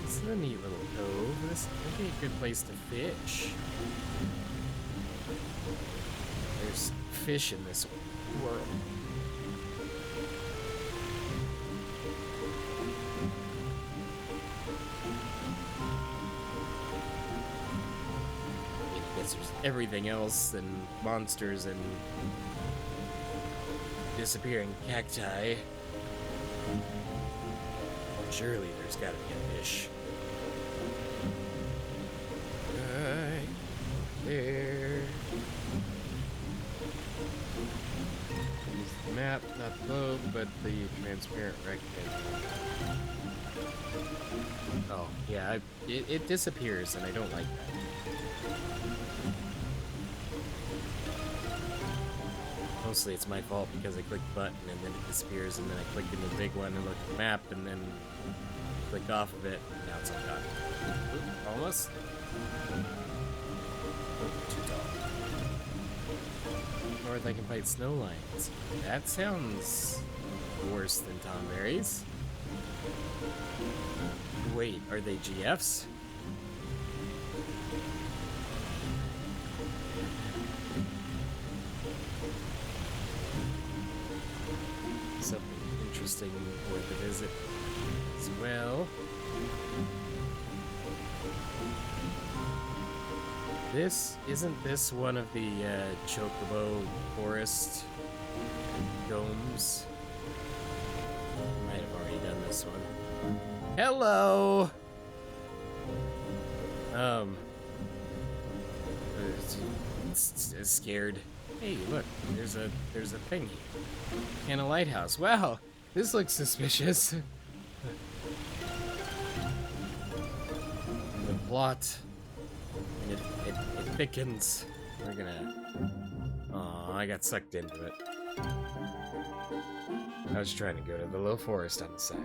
This is a neat little cove. This would be a good place to fish. There's fish in this world. I guess there's everything else and monsters and disappearing cacti. Surely there's gotta be a fish. Right there. Use the map, not the globe, but the transparent rectangle. Oh, yeah, it disappears, and I don't like that. Mostly it's my fault because I click the button and then it disappears, and then I click into the big one and look at the map, and then click off of it, and now it's all gone. Oop, almost. Oop, too tall. North I can fight snow lions. That sounds worse than tomberries. Wait, are they GFs? Something interesting worth a visit as well. Isn't this one of the Chocobo forest domes? Might have already done this one. Hello! Scared. Hey, look, there's a thingy. And a lighthouse. Wow, this looks suspicious. The plot. It thickens. We're gonna... Aw, I got sucked into it. I was trying to go to the little forest on the side.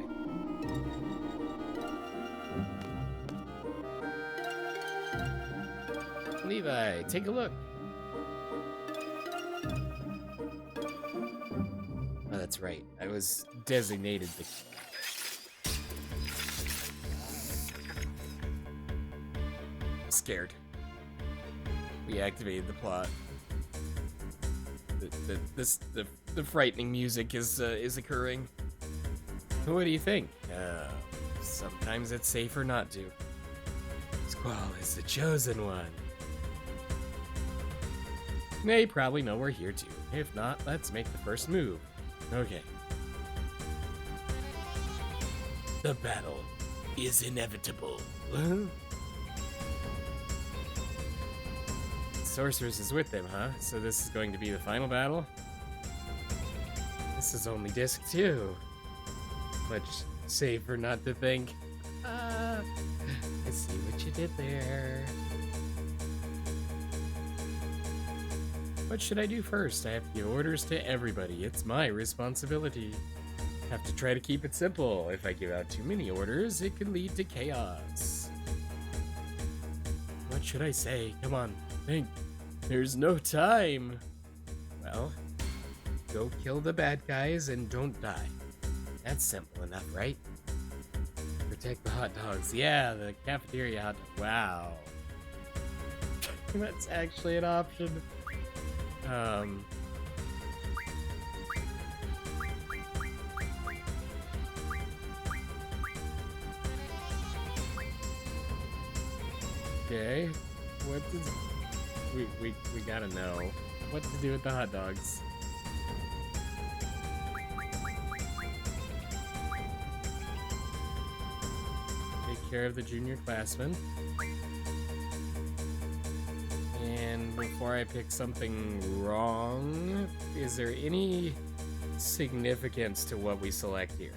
Levi, take a look. Oh, that's right. I was designated the... Scared. We activated the plot. The frightening music is occurring. What do you think? Sometimes it's safer not to. Squall is the chosen one. They probably know we're here too. If not, let's make the first move. Okay. The battle is inevitable. Sorceress is with them, huh? So this is going to be the final battle? This is only disc 2. Much safer not to think. I see what you did there. What should I do first? I have to give orders to everybody. It's my responsibility. Have to try to keep it simple. If I give out too many orders, it could lead to chaos. What should I say? Come on, think. There's no time. Well, go kill the bad guys and don't die. That's simple enough, right? Protect the hot dogs. Yeah, the cafeteria hot dogs. Wow. That's actually an option. Okay. What does... We gotta know what to do with the hot dogs. Take care of the junior classmen. And before I pick something wrong, is there any significance to what we select here?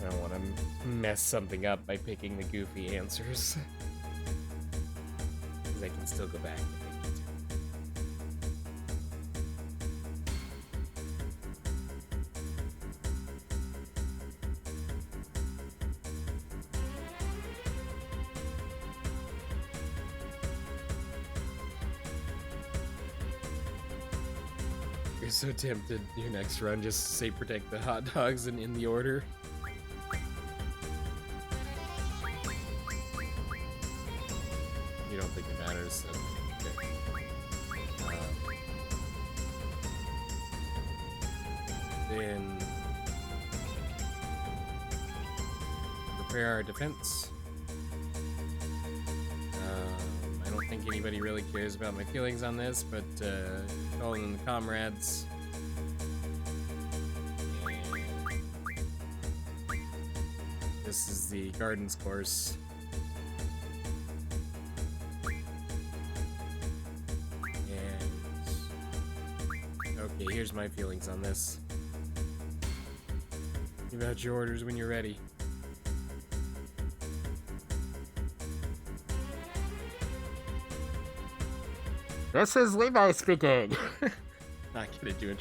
I don't want to mess something up by picking the goofy answers. Because I can still go back if I need to. You're so tempted, your next run, just say protect the hot dogs and in the order. You don't think it matters, so okay. Then prepare our defense. I don't think anybody really cares about my feelings on this, but calling in the comrades. And this is the gardens course. And okay, here's my feelings on this. Give out your orders when you're ready. This is Levi speaking. Not gonna do a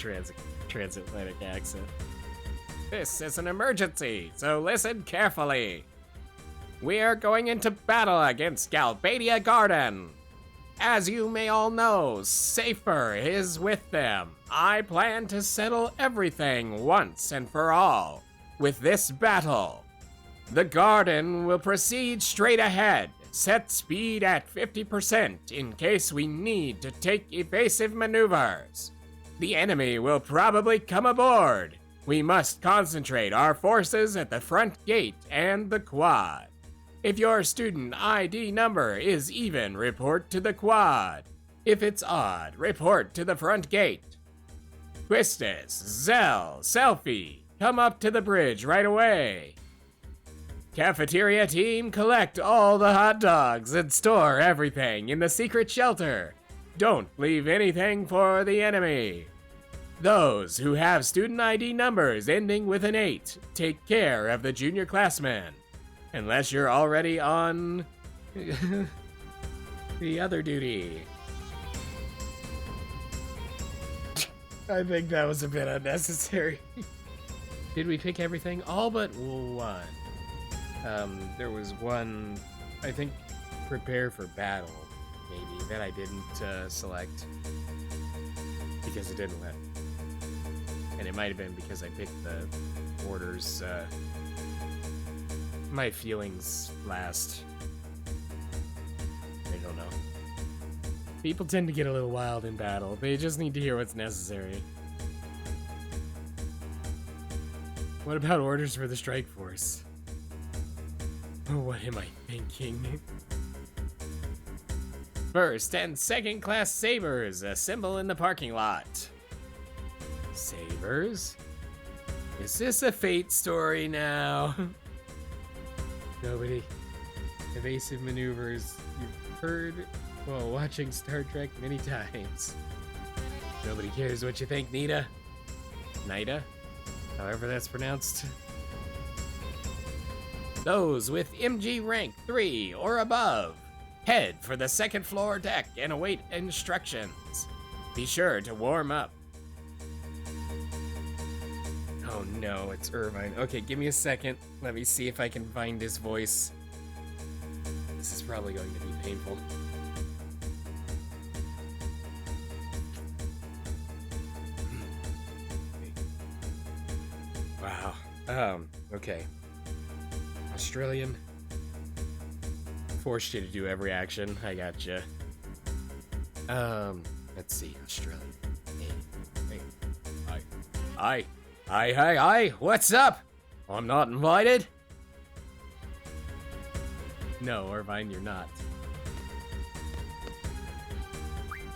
transatlantic accent. This is an emergency, so listen carefully. We are going into battle against Galbadia Garden. As you may all know, Safer is with them. I plan to settle everything once and for all with this battle. The garden will proceed straight ahead. Set speed at 50% in case we need to take evasive maneuvers. The enemy will probably come aboard. We must concentrate our forces at the front gate and the quad. If your student ID number is even, report to the quad. If it's odd, report to the front gate. Twistus, Zell, Selfie, come up to the bridge right away. Cafeteria team, collect all the hot dogs and store everything in the secret shelter. Don't leave anything for the enemy. Those who have student ID numbers ending with an 8, take care of the junior classmen. Unless you're already on the other duty. I think that was a bit unnecessary. Did we pick everything? All but one. There was one, I think, prepare for battle, maybe, that I didn't select because it didn't let me. And it might have been because I picked the orders, my feelings last. I don't know. People tend to get a little wild in battle. They just need to hear what's necessary. What about orders for the strike force? Oh, what am I thinking? First and second class sabers assemble in the parking lot. Sabers? Is this a fate story now? Nobody. Evasive maneuvers you've heard while watching Star Trek many times. Nobody cares what you think, Nita. Nida? However that's pronounced. Those with MG rank 3 or above, head for the second floor deck and await instructions. Be sure to warm up. Oh no, it's Irvine. Okay, give me a second. Let me see if I can find his voice. This is probably going to be painful. Wow. Okay. Australian. Forced you to do every action. I gotcha. Let's see. Australian. Hey. Hi. What's up? I'm not invited. No, Irvine, you're not.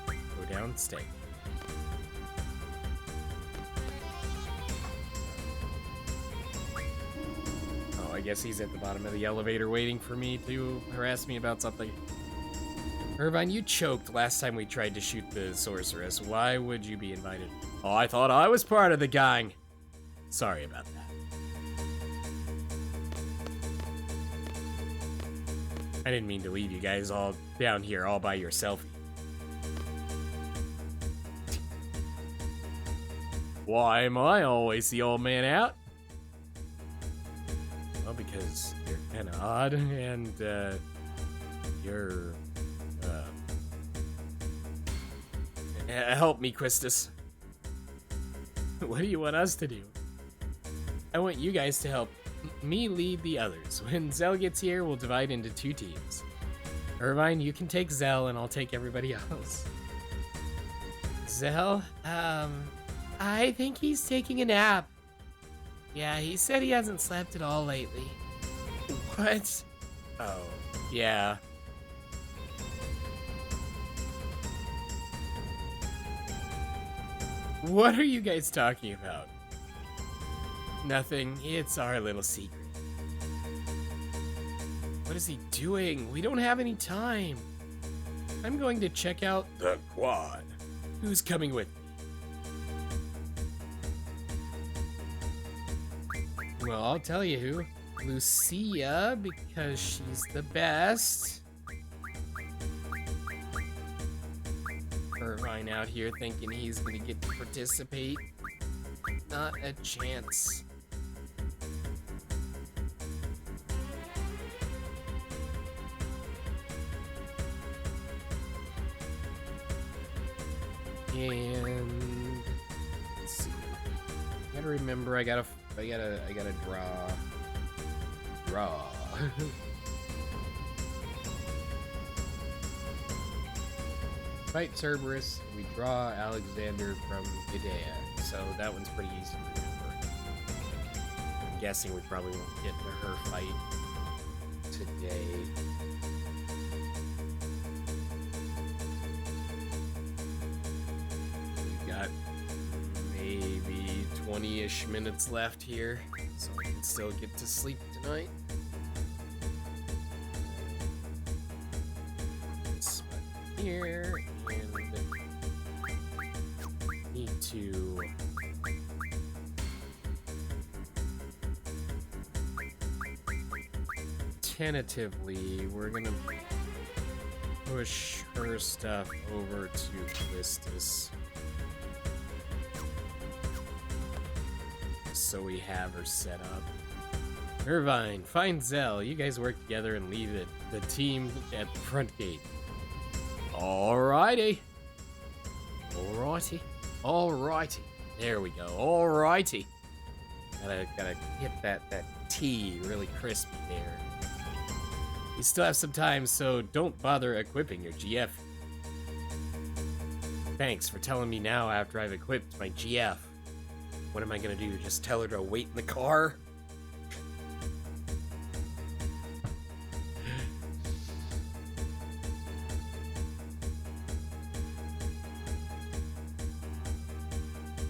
Go down, stay. Oh, I guess he's at the bottom of the elevator waiting for me to harass me about something. Irvine, you choked last time we tried to shoot the sorceress. Why would you be invited? Oh, I thought I was part of the gang. Sorry about that. I didn't mean to leave you guys all down here all by yourself. Why am I always the old man out? Well, because you're kind of odd and you're... help me, Quistis. What do you want us to do? I want you guys to help me lead the others. When Zell gets here, we'll divide into 2 teams. Irvine, you can take Zell and I'll take everybody else. Zell? I think he's taking a nap. Yeah, he said he hasn't slept at all lately. What? Oh, yeah. What are you guys talking about? Nothing. It's our little secret. What is he doing? We don't have any time. I'm going to check out the quad. Who's coming with me? Well, I'll tell you who. Lucia, because she's the best. Irvine out here thinking he's gonna get to participate. Not a chance. And let's see. I gotta remember I gotta draw. Fight Cerberus, we draw Alexander from Idea, so that one's pretty easy to remember. I'm guessing we probably won't get to her fight today. We've got maybe 20-ish minutes left here, so I can still get to sleep tonight. This one here. Need to tentatively, we're gonna push her stuff over to Quistis so we have her set up. Irvine, find Zell. You guys work together and lead the team at the front gate. Alrighty. Alrighty. There we go. Alrighty. Gotta hit that T really crispy there. You still have some time, so don't bother equipping your GF. Thanks for telling me now after I've equipped my GF. What am I gonna do? Just tell her to wait in the car?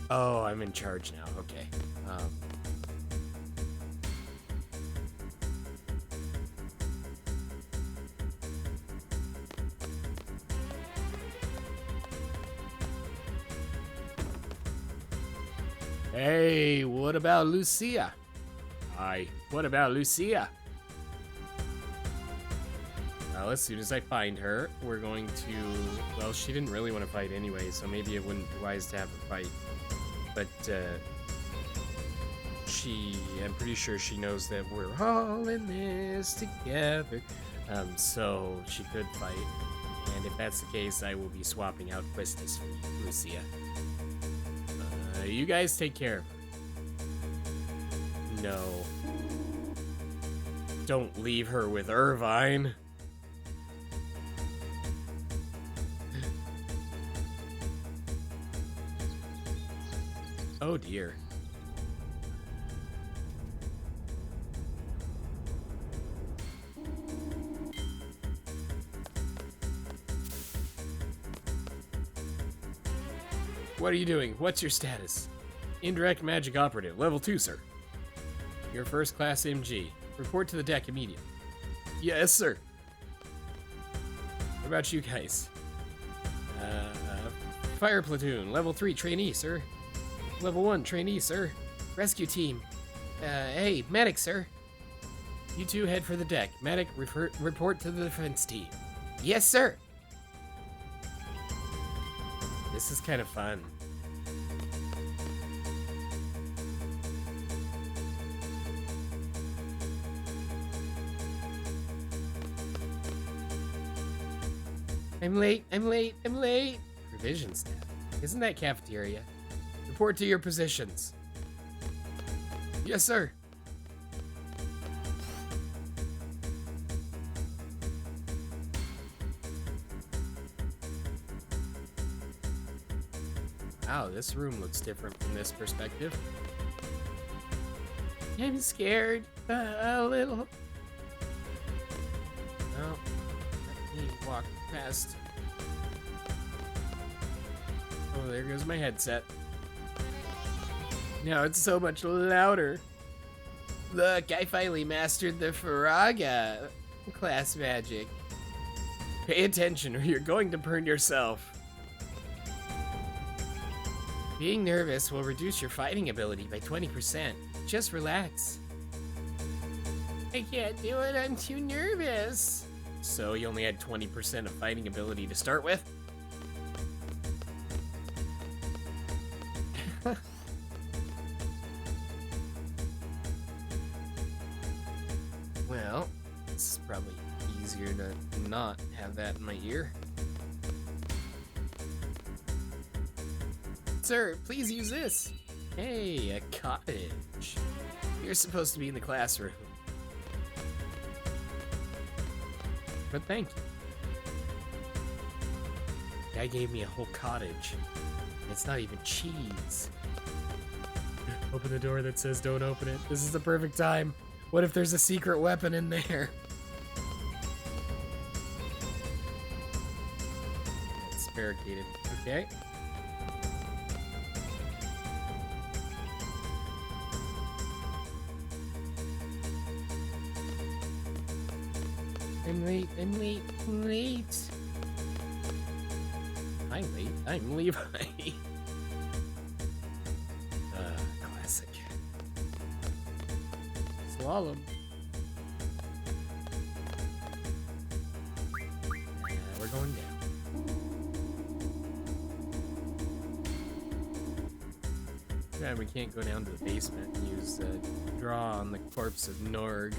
Oh, I'm in charge now. Okay. Hey, what about Lucia? Hi, what about Lucia? Well, as soon as I find her, we're going to... Well, she didn't really want to fight anyway, so maybe it wouldn't be wise to have her fight. But, I'm pretty sure she knows that we're all in this together. So she could fight. And if that's the case, I will be swapping out Quistis for Lucia. You guys take care of her. No. Don't leave her with Irvine. Oh dear. what are you doing? What's your status? Indirect magic operative, level 2, sir. Your first class MG. Report to the deck immediately. Yes, sir. What about you guys? Fire platoon, level 3 trainee, sir. Level 1 trainee, sir. Rescue team. Hey, medic, sir. You two head for the deck. Medic, report to the defense team. Yes, sir. This is kind of fun. I'm late, I'm late, I'm late. Provision staff. Isn't that cafeteria? Report to your positions. Yes, sir. Wow, this room looks different from this perspective. I'm scared. A little. Oh, let me walk past. Oh, there goes my headset. Now it's so much louder. Look, I finally mastered the Faraga class magic. Pay attention or you're going to burn yourself. Being nervous will reduce your fighting ability by 20%. Just relax. I can't do it, I'm too nervous. So you only had 20% of fighting ability to start with? Well, it's probably easier to not have that in my ear. Sir, please use this. Hey, a cottage. You're supposed to be in the classroom. But thank you. Guy gave me a whole cottage. It's not even cheese. Open the door that says don't open it. This is the perfect time. What if there's a secret weapon in there? It's barricaded. Okay. I'm late, I'm late, I'm late. I'm late, I'm Levi. Classic. Slalom. We're going down. Yeah, we can't go down to the basement and use the draw on the corpse of Norg.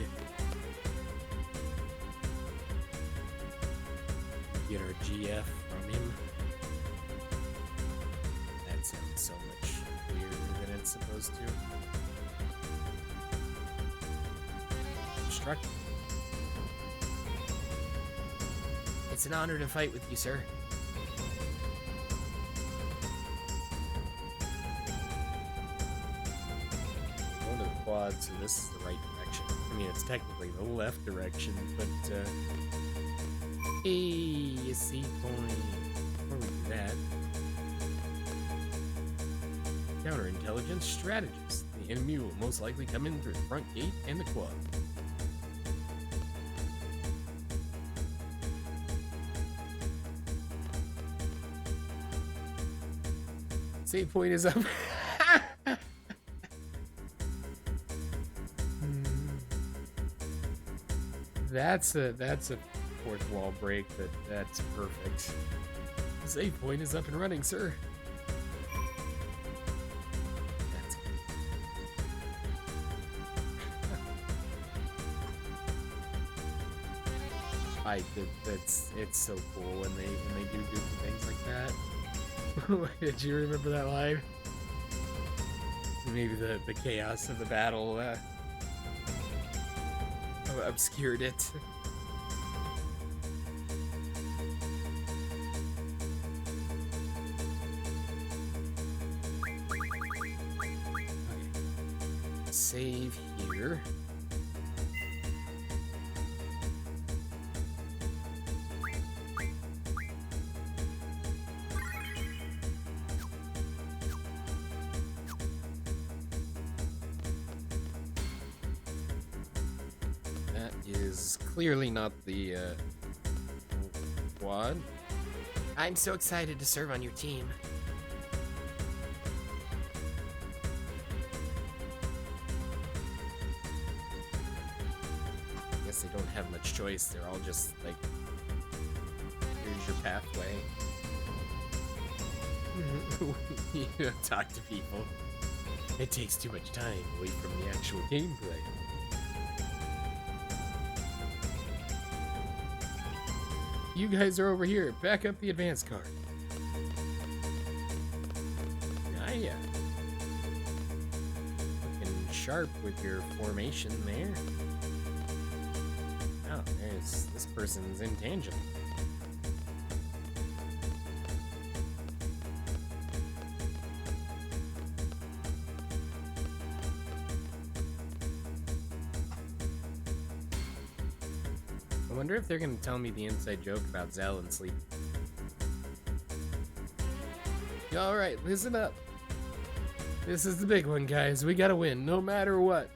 Get our GF from him. That sounds so much weirder than it's supposed to. Destructive. It's an honor to fight with you, sir. We're going to the quad, so this is the right direction. I mean, it's technically the left direction, but hey, a seed point. Before we do that, counterintelligence strategist. The enemy will most likely come in through the front gate and the quad. Save point is up. That's a fourth wall break, but that's perfect. Save point is up and running, sir. That's good. It's so cool when they do goofy things like that. Did you remember that line? Maybe the chaos of the battle obscured it. Okay. Save here. is clearly not the squad. I'm so excited to serve on your team. I guess they don't have much choice. They're all just like, here's your pathway. You don't talk to people. It takes too much time away from the actual gameplay. You guys are over here. Back up the advance card. Ah, yeah. Looking sharp with your formation there. Oh, there's this person's intangible. I wonder if they're gonna tell me the inside joke about Zell and sleep. Alright, listen up. This is the big one, guys. We gotta win, no matter what.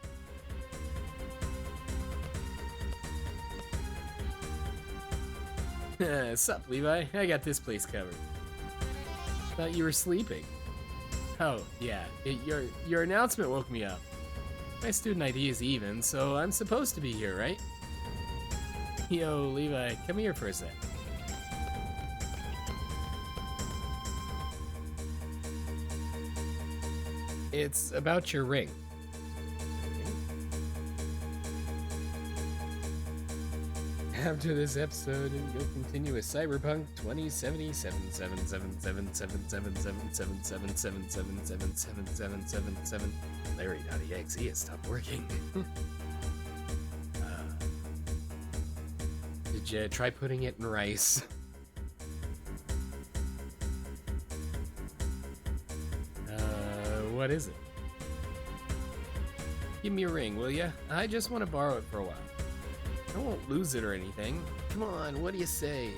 Sup, Levi? I got this place covered. Thought you were sleeping. Oh, yeah. Your announcement woke me up. My student ID is even, so I'm supposed to be here, right? Yo, Levi, come here for a sec. It's about your ring. After this episode, you'll continue with Cyberpunk 2077777777777777777777777777777777777777777777777777777777777777777777777777777777777777777777777777777777777777777777777777777777777777777777777777777777777777777777777777777777777777777777777777777777777777777777777777777777777777777777. Did you try putting it in rice? What is it? Give me a ring, will ya? I just want to borrow it for a while. I won't lose it or anything. Come on, what do you say?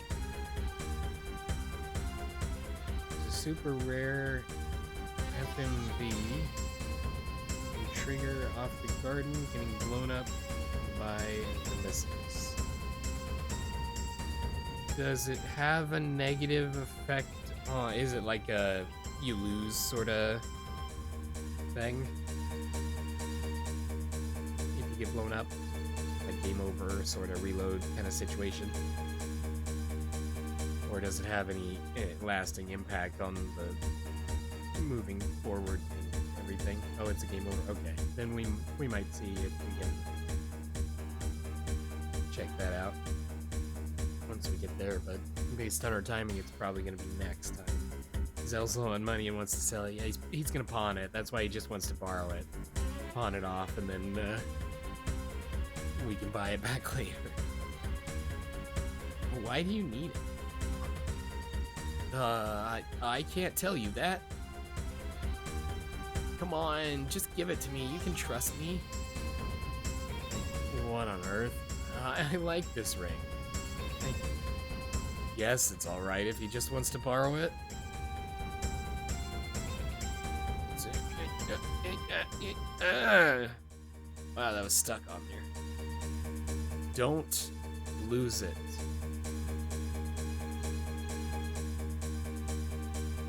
It's a super rare FMV. Trigger off the garden, getting blown up by the missiles. Does it have a negative effect? Oh, is it like a you lose sort of thing? If you get blown up, like game over, sort of reload kind of situation? Or does it have any lasting impact on the moving forward and everything? Oh, it's a game over. Okay, then we might see if we can check that out once we get there, but based on our timing, it's probably going to be next time. Zell's low on money and wants to sell it. Yeah, he's going to pawn it. That's why he just wants to borrow it. Pawn it off, and then we can buy it back later. Why do you need it? I can't tell you that. Come on, just give it to me. You can trust me. What on earth? I like this ring. Yes, it's alright if he just wants to borrow it. Wow, that was stuck on there. Don't lose it.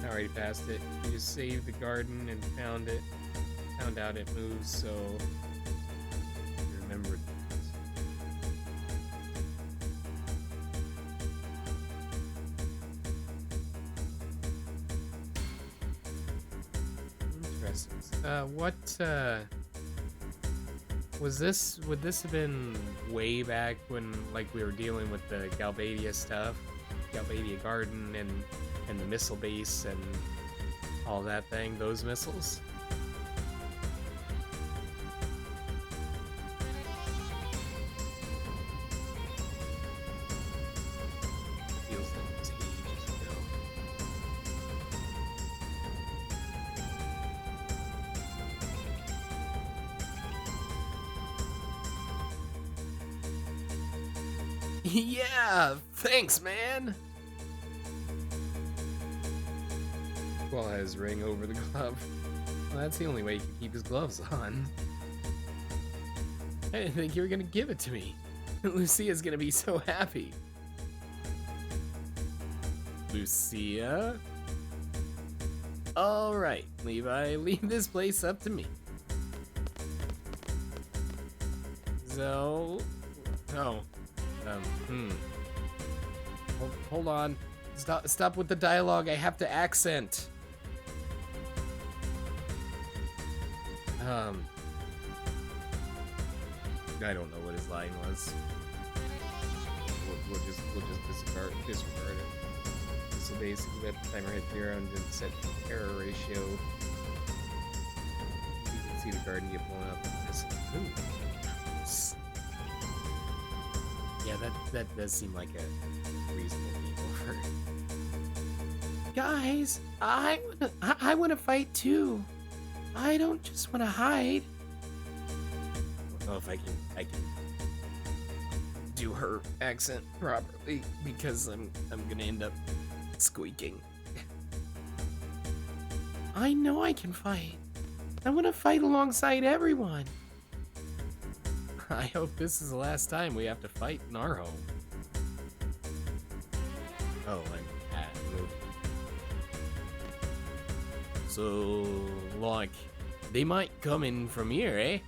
I already passed it. You just saved the garden and found it. Found out it moves, so you remembered that. Interesting. What was this? Would this have been way back when, like, we were dealing with the Galbadia stuff, Galbadia Garden, and the missile base and all that thing? Those missiles. Feels like it was ages ago. Yeah, thanks, man. Squall has his ring over the glove. Well, that's the only way he can keep his gloves on. I didn't think you were gonna give it to me. Lucia's gonna be so happy. Lucia? Alright, Levi, leave this place up to me. So... Oh. Hold on. Stop with the dialogue. I have to accent. I don't know what his line was. We'll just disregard it. So basically, let the timer hit 0 and then set error ratio. You can see the garden get blown up. Ooh. Yeah, that does seem like a reasonable makeover. Guys, I want to fight too. I don't just want to hide. I don't know if I can do her accent properly because I'm gonna end up squeaking. I know I can fight. I want to fight alongside everyone. I hope this is the last time we have to fight in our home. Oh, I'm at movie. So, like, they might come in from here, eh?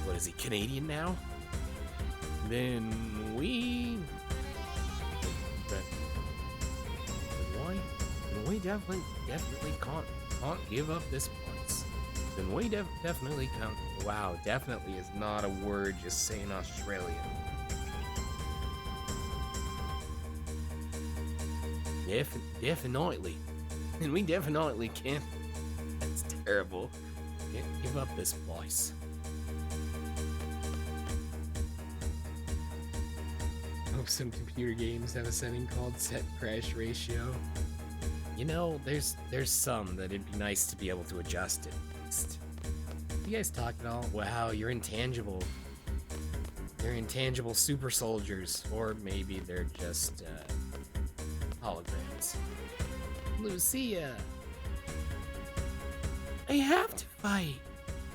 What is he, Canadian now? Then we... we definitely can't give up this place. Then we definitely can't. Wow, definitely is not a word just saying Australian. Definitely. And we definitely can't. That's terrible. Can't give up this place. Hope some computer games have a setting called set crash ratio. You know, there's some that it'd be nice to be able to adjust it at least. You guys talk at all? Wow, you're intangible. They're intangible super soldiers. Or maybe they're just holograms. Lucia! I have to fight.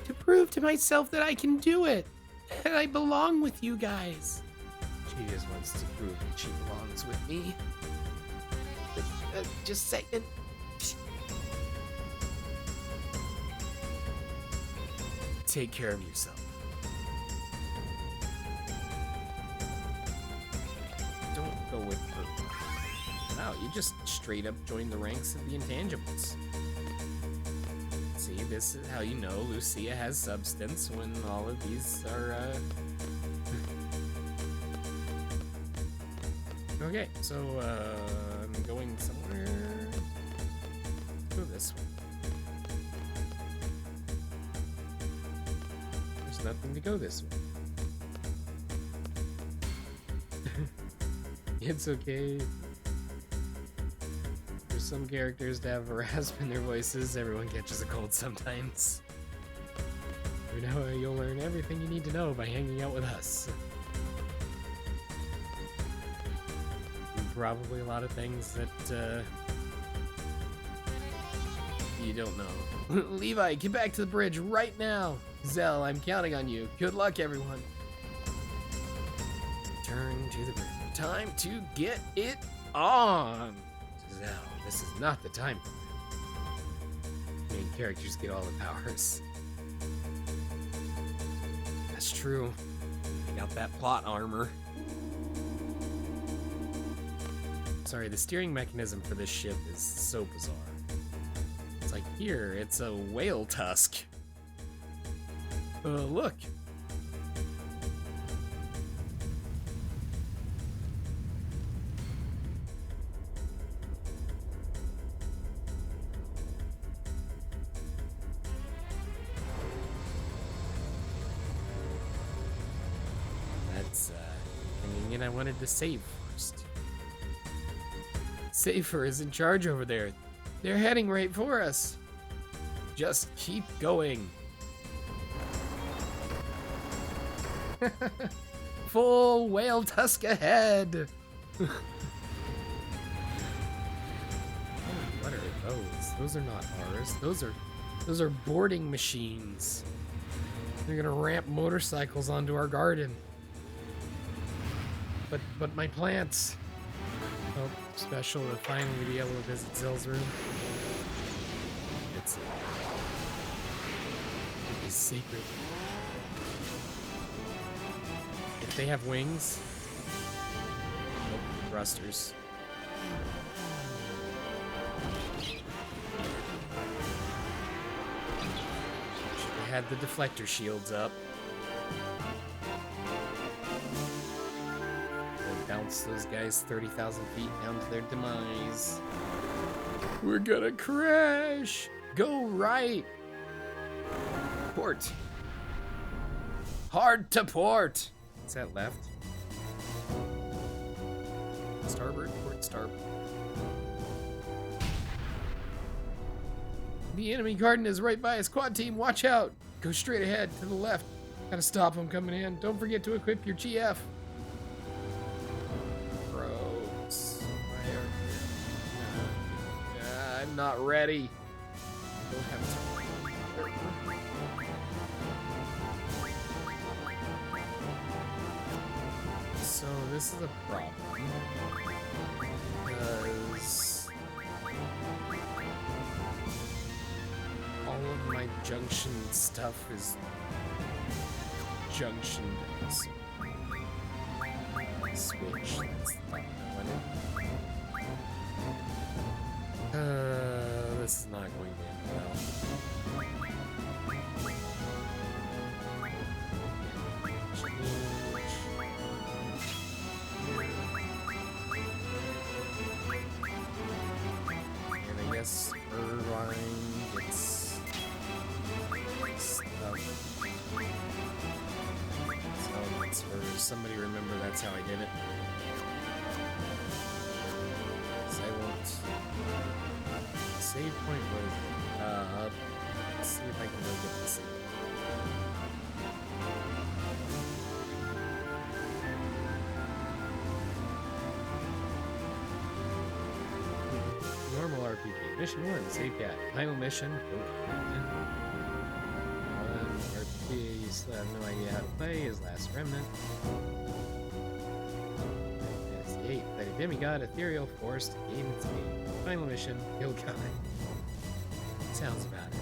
To prove to myself that I can do it. And I belong with you guys. She just wants to prove that she belongs with me. Just say it. Take care of yourself. Don't go with her. Wow, you just straight up joined the ranks of the intangibles. See, this is how you know Lucia has substance when all of these are, Okay, so, I'm going somewhere. Let's go this way. There's nothing to go this way. It's okay. There's some characters to have a rasp in their voices. Everyone catches a cold sometimes. You know, you'll learn everything you need to know by hanging out with us. Probably a lot of things that you don't know. Levi, get back to the bridge right now. Zell, I'm counting on you. Good luck, everyone. Turn to the bridge. Time to get it on. Zell, this is not the time for that. Main characters get all the powers. That's true. They got that plot armor. Sorry, the steering mechanism for this ship is so bizarre. It's like, here, it's a whale tusk. Look. That's, and I wanted to save first. Safer is in charge over there. They're heading right for us. Just keep going. Full whale tusk ahead. What are those? Those are not ours. Those are boarding machines. They're gonna ramp motorcycles onto our garden. But my plants. Oh, special to finally be able to visit Zill's room. It's secret. If they have wings, nope, thrusters. Should have had the deflector shields up. Bounce those guys 30,000 feet down to their demise. We're gonna crash! Go right! Port. Hard to port! Is that left? Starboard, port, starboard. The enemy garden is right by us. Squad team, watch out! Go straight ahead, to the left. Gotta stop them coming in. Don't forget to equip your GF. I'm not ready. Don't have time. So this is a problem because all of my junction stuff is junction switch. That's the problem I wanted. This is not going to end well. And I guess Irvine gets stuff. So it's for somebody remember that's how I did it. So I won't. Save point was, let's see if I can go get the save. Normal RPG. Mission 1, save cat. Final mission, go Remnant. 1 RPG, you still have no idea how to play, is Last Remnant. Fantasy 8, fight a demigod, ethereal, force, to gain its aid. Final mission, kill guy. Sounds about it.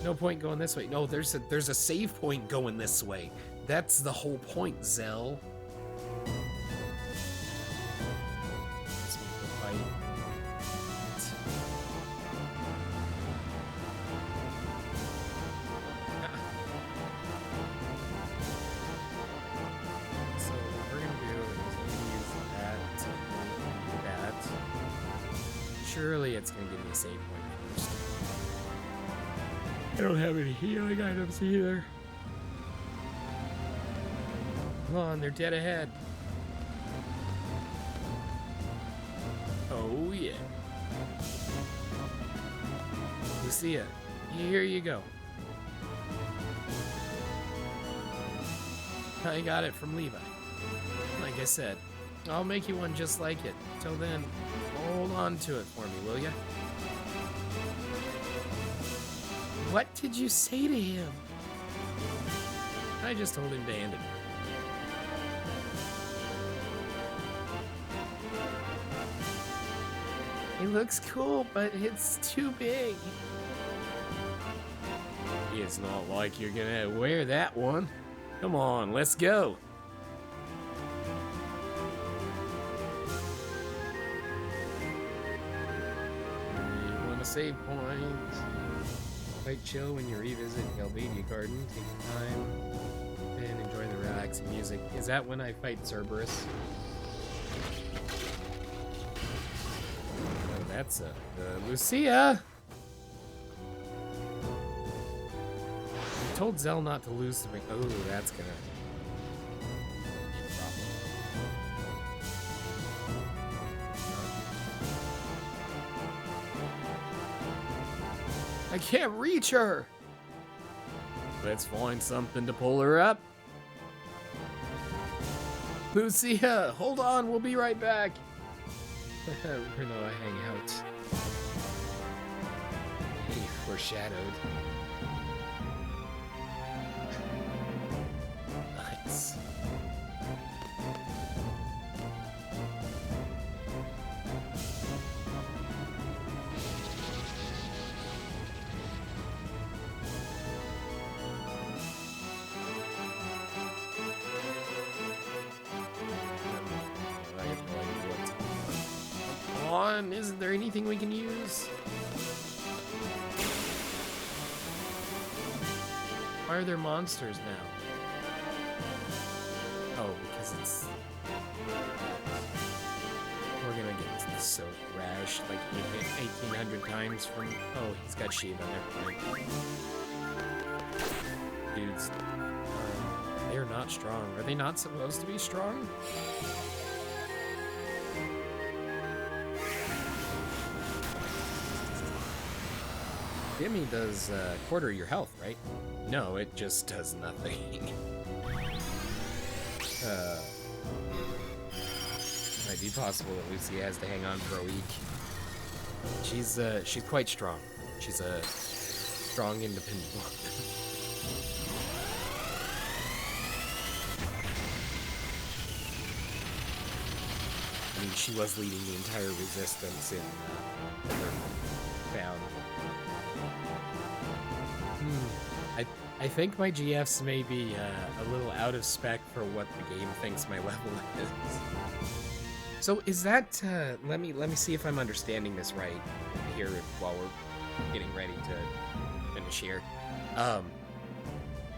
No point going this way. No, there's a save point going this way. That's the whole point, Zell. Let's make the fight. So what we're gonna do is use that to do that. Surely it's gonna give me a save point first. I don't have any healing items either. Come on, they're dead ahead. Oh yeah. Lucia, here you go. I got it from Levi. Like I said, I'll make you one just like it. Till then, hold on to it for me, will ya? What did you say to him? I just told him to hand it. It looks cool, but it's too big. It's not like you're gonna wear that one. Come on, let's go. You want a save point? Quite chill when you revisit Galbadia Garden. Take your time and enjoy the relaxing music. Is that when I fight Cerberus? Oh, that's Lucia! I told Zell not to lose something. Oh, that's gonna be a problem. I can't reach her! Let's find something to pull her up. Lucia, hold on, we'll be right back. Rinoa hangout. Hey, foreshadowed. Nice. on, isn't there anything we can use? Why are there monsters now? Oh, because it's... We're gonna get so thrashed like 1,800 times from... Oh, he's got Shiva, never mind. Dudes, they're not strong. Are they not supposed to be strong? Demi does quarter your health, right? No, it just does nothing. Might be possible that Lucy has to hang on for a week. She's quite strong. She's a strong, independent woman. I mean, she was leading the entire resistance in Bound. I think my GFs may be a little out of spec for what the game thinks my level is. So is that, let me see if I'm understanding this right here while we're getting ready to finish here.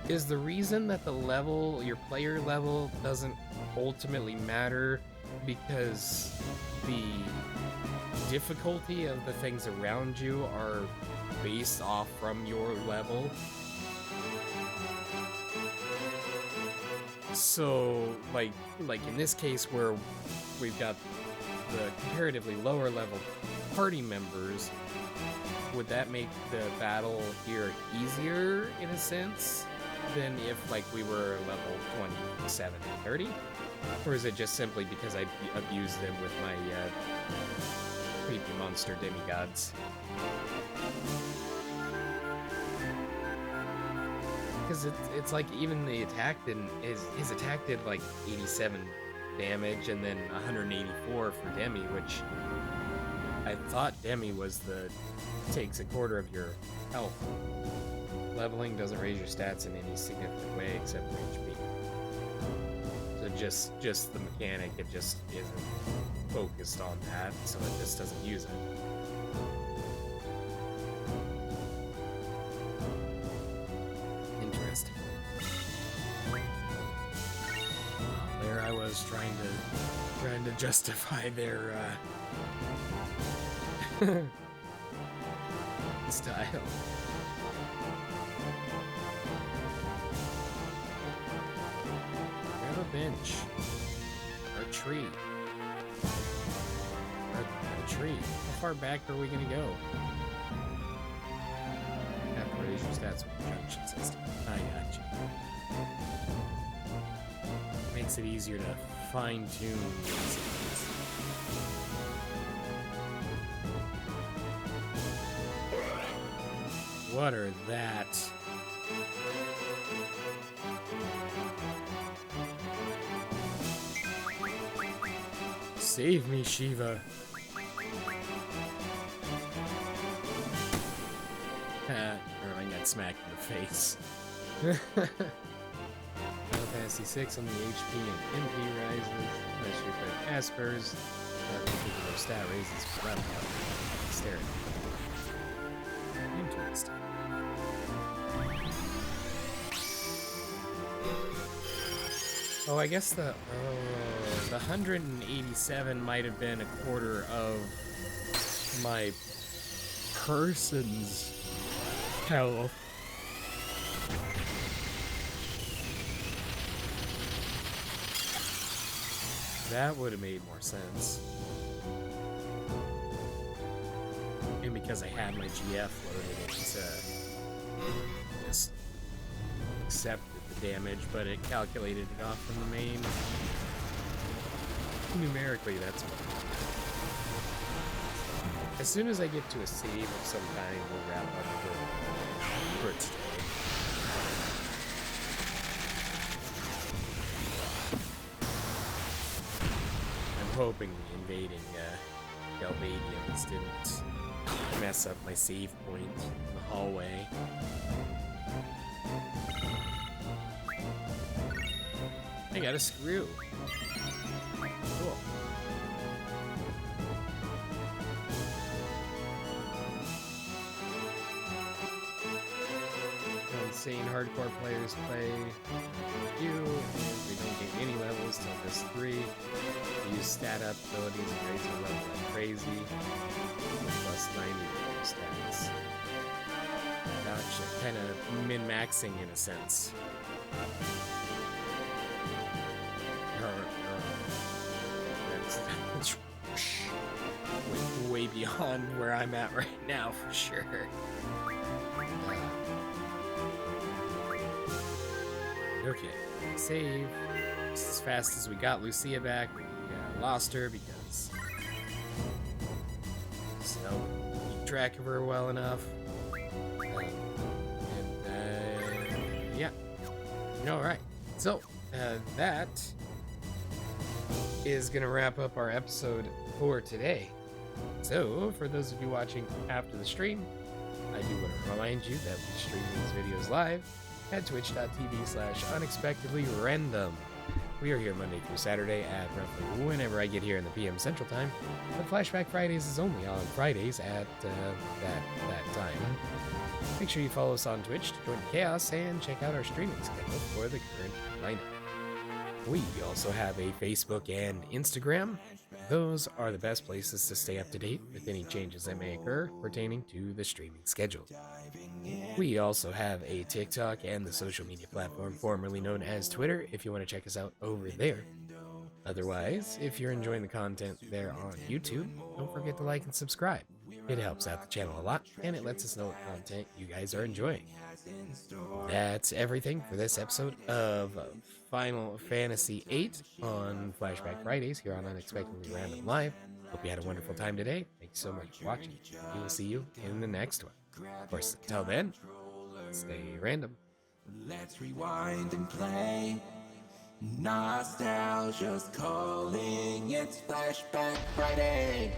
Is the reason that the level, your player level, doesn't ultimately matter because the difficulty of the things around you are based off from your level? So, like in this case where we've got the comparatively lower level party members, would that make the battle here easier in a sense than if like we were level 27 and 30? Or is it just simply because I abused them with my creepy monster demigods? Because it's like even the attack his attack did like 87 damage and then 184 for Demi, which I thought Demi was takes a quarter of your health. Leveling doesn't raise your stats in any significant way except for HP. So just the mechanic, it just isn't focused on that, so it just doesn't use it. Interesting. There I was trying to justify their style. Grab a bench. Or a tree. Or a tree. How far back are we gonna go? Have to raise your stats with the junction system. I got you. Makes it easier to fine-tune these. What are that? Save me, Shiva. I got smacked in the face. Final Fantasy VI on the HP and MP rises. Unless you put Aspers, that particular stat raises for level up. Dexterity. Interesting. Oh, I guess the 187 might have been a quarter of my person's health. That would have made more sense. And because I had my GF loaded, it just accepted the damage, but it calculated it off from the main. Numerically, that's what. As soon as I get to a save of some kind, we'll wrap up for today. I'm hoping the invading Galbadians didn't mess up my save point in the hallway. I got a screw. Cool. insane hardcore players play you, and we don't gain any levels till this 3. We use stat up abilities and raise our level like crazy. Plus 90 stats. Gotcha, kind of min-maxing in a sense. That's way beyond where I'm at right now, for sure. Okay, save. Just as fast as we got Lucia back, we lost her because keep track of her well enough. Yeah. Alright, so that is gonna wrap up our episode for today. So, for those of you watching after the stream, I do want to remind you that we stream these videos live at twitch.tv/unexpectedlyrandom. We are here Monday through Saturday at roughly whenever I get here in the PM Central Time, but Flashback Fridays is only on Fridays at that time. Make sure you follow us on Twitch to join the chaos and check out our streaming schedule for the current lineup. We also have a Facebook and Instagram. Those are the best places to stay up to date with any changes that may occur pertaining to the streaming schedule. We also have a TikTok and the social media platform formerly known as Twitter if you want to check us out over there. Otherwise, if you're enjoying the content there on YouTube, don't forget to like and subscribe. It helps out the channel a lot, and it lets us know what content you guys are enjoying. That's everything for this episode of Final Fantasy VIII on Flashback Fridays here on Unexpectedly Random Live. Hope you had a wonderful time today. Thank you so much for watching. We will see you in the next one. Of course, until then, stay random. Let's rewind and play. Nostalgia's calling, it's Flashback Friday.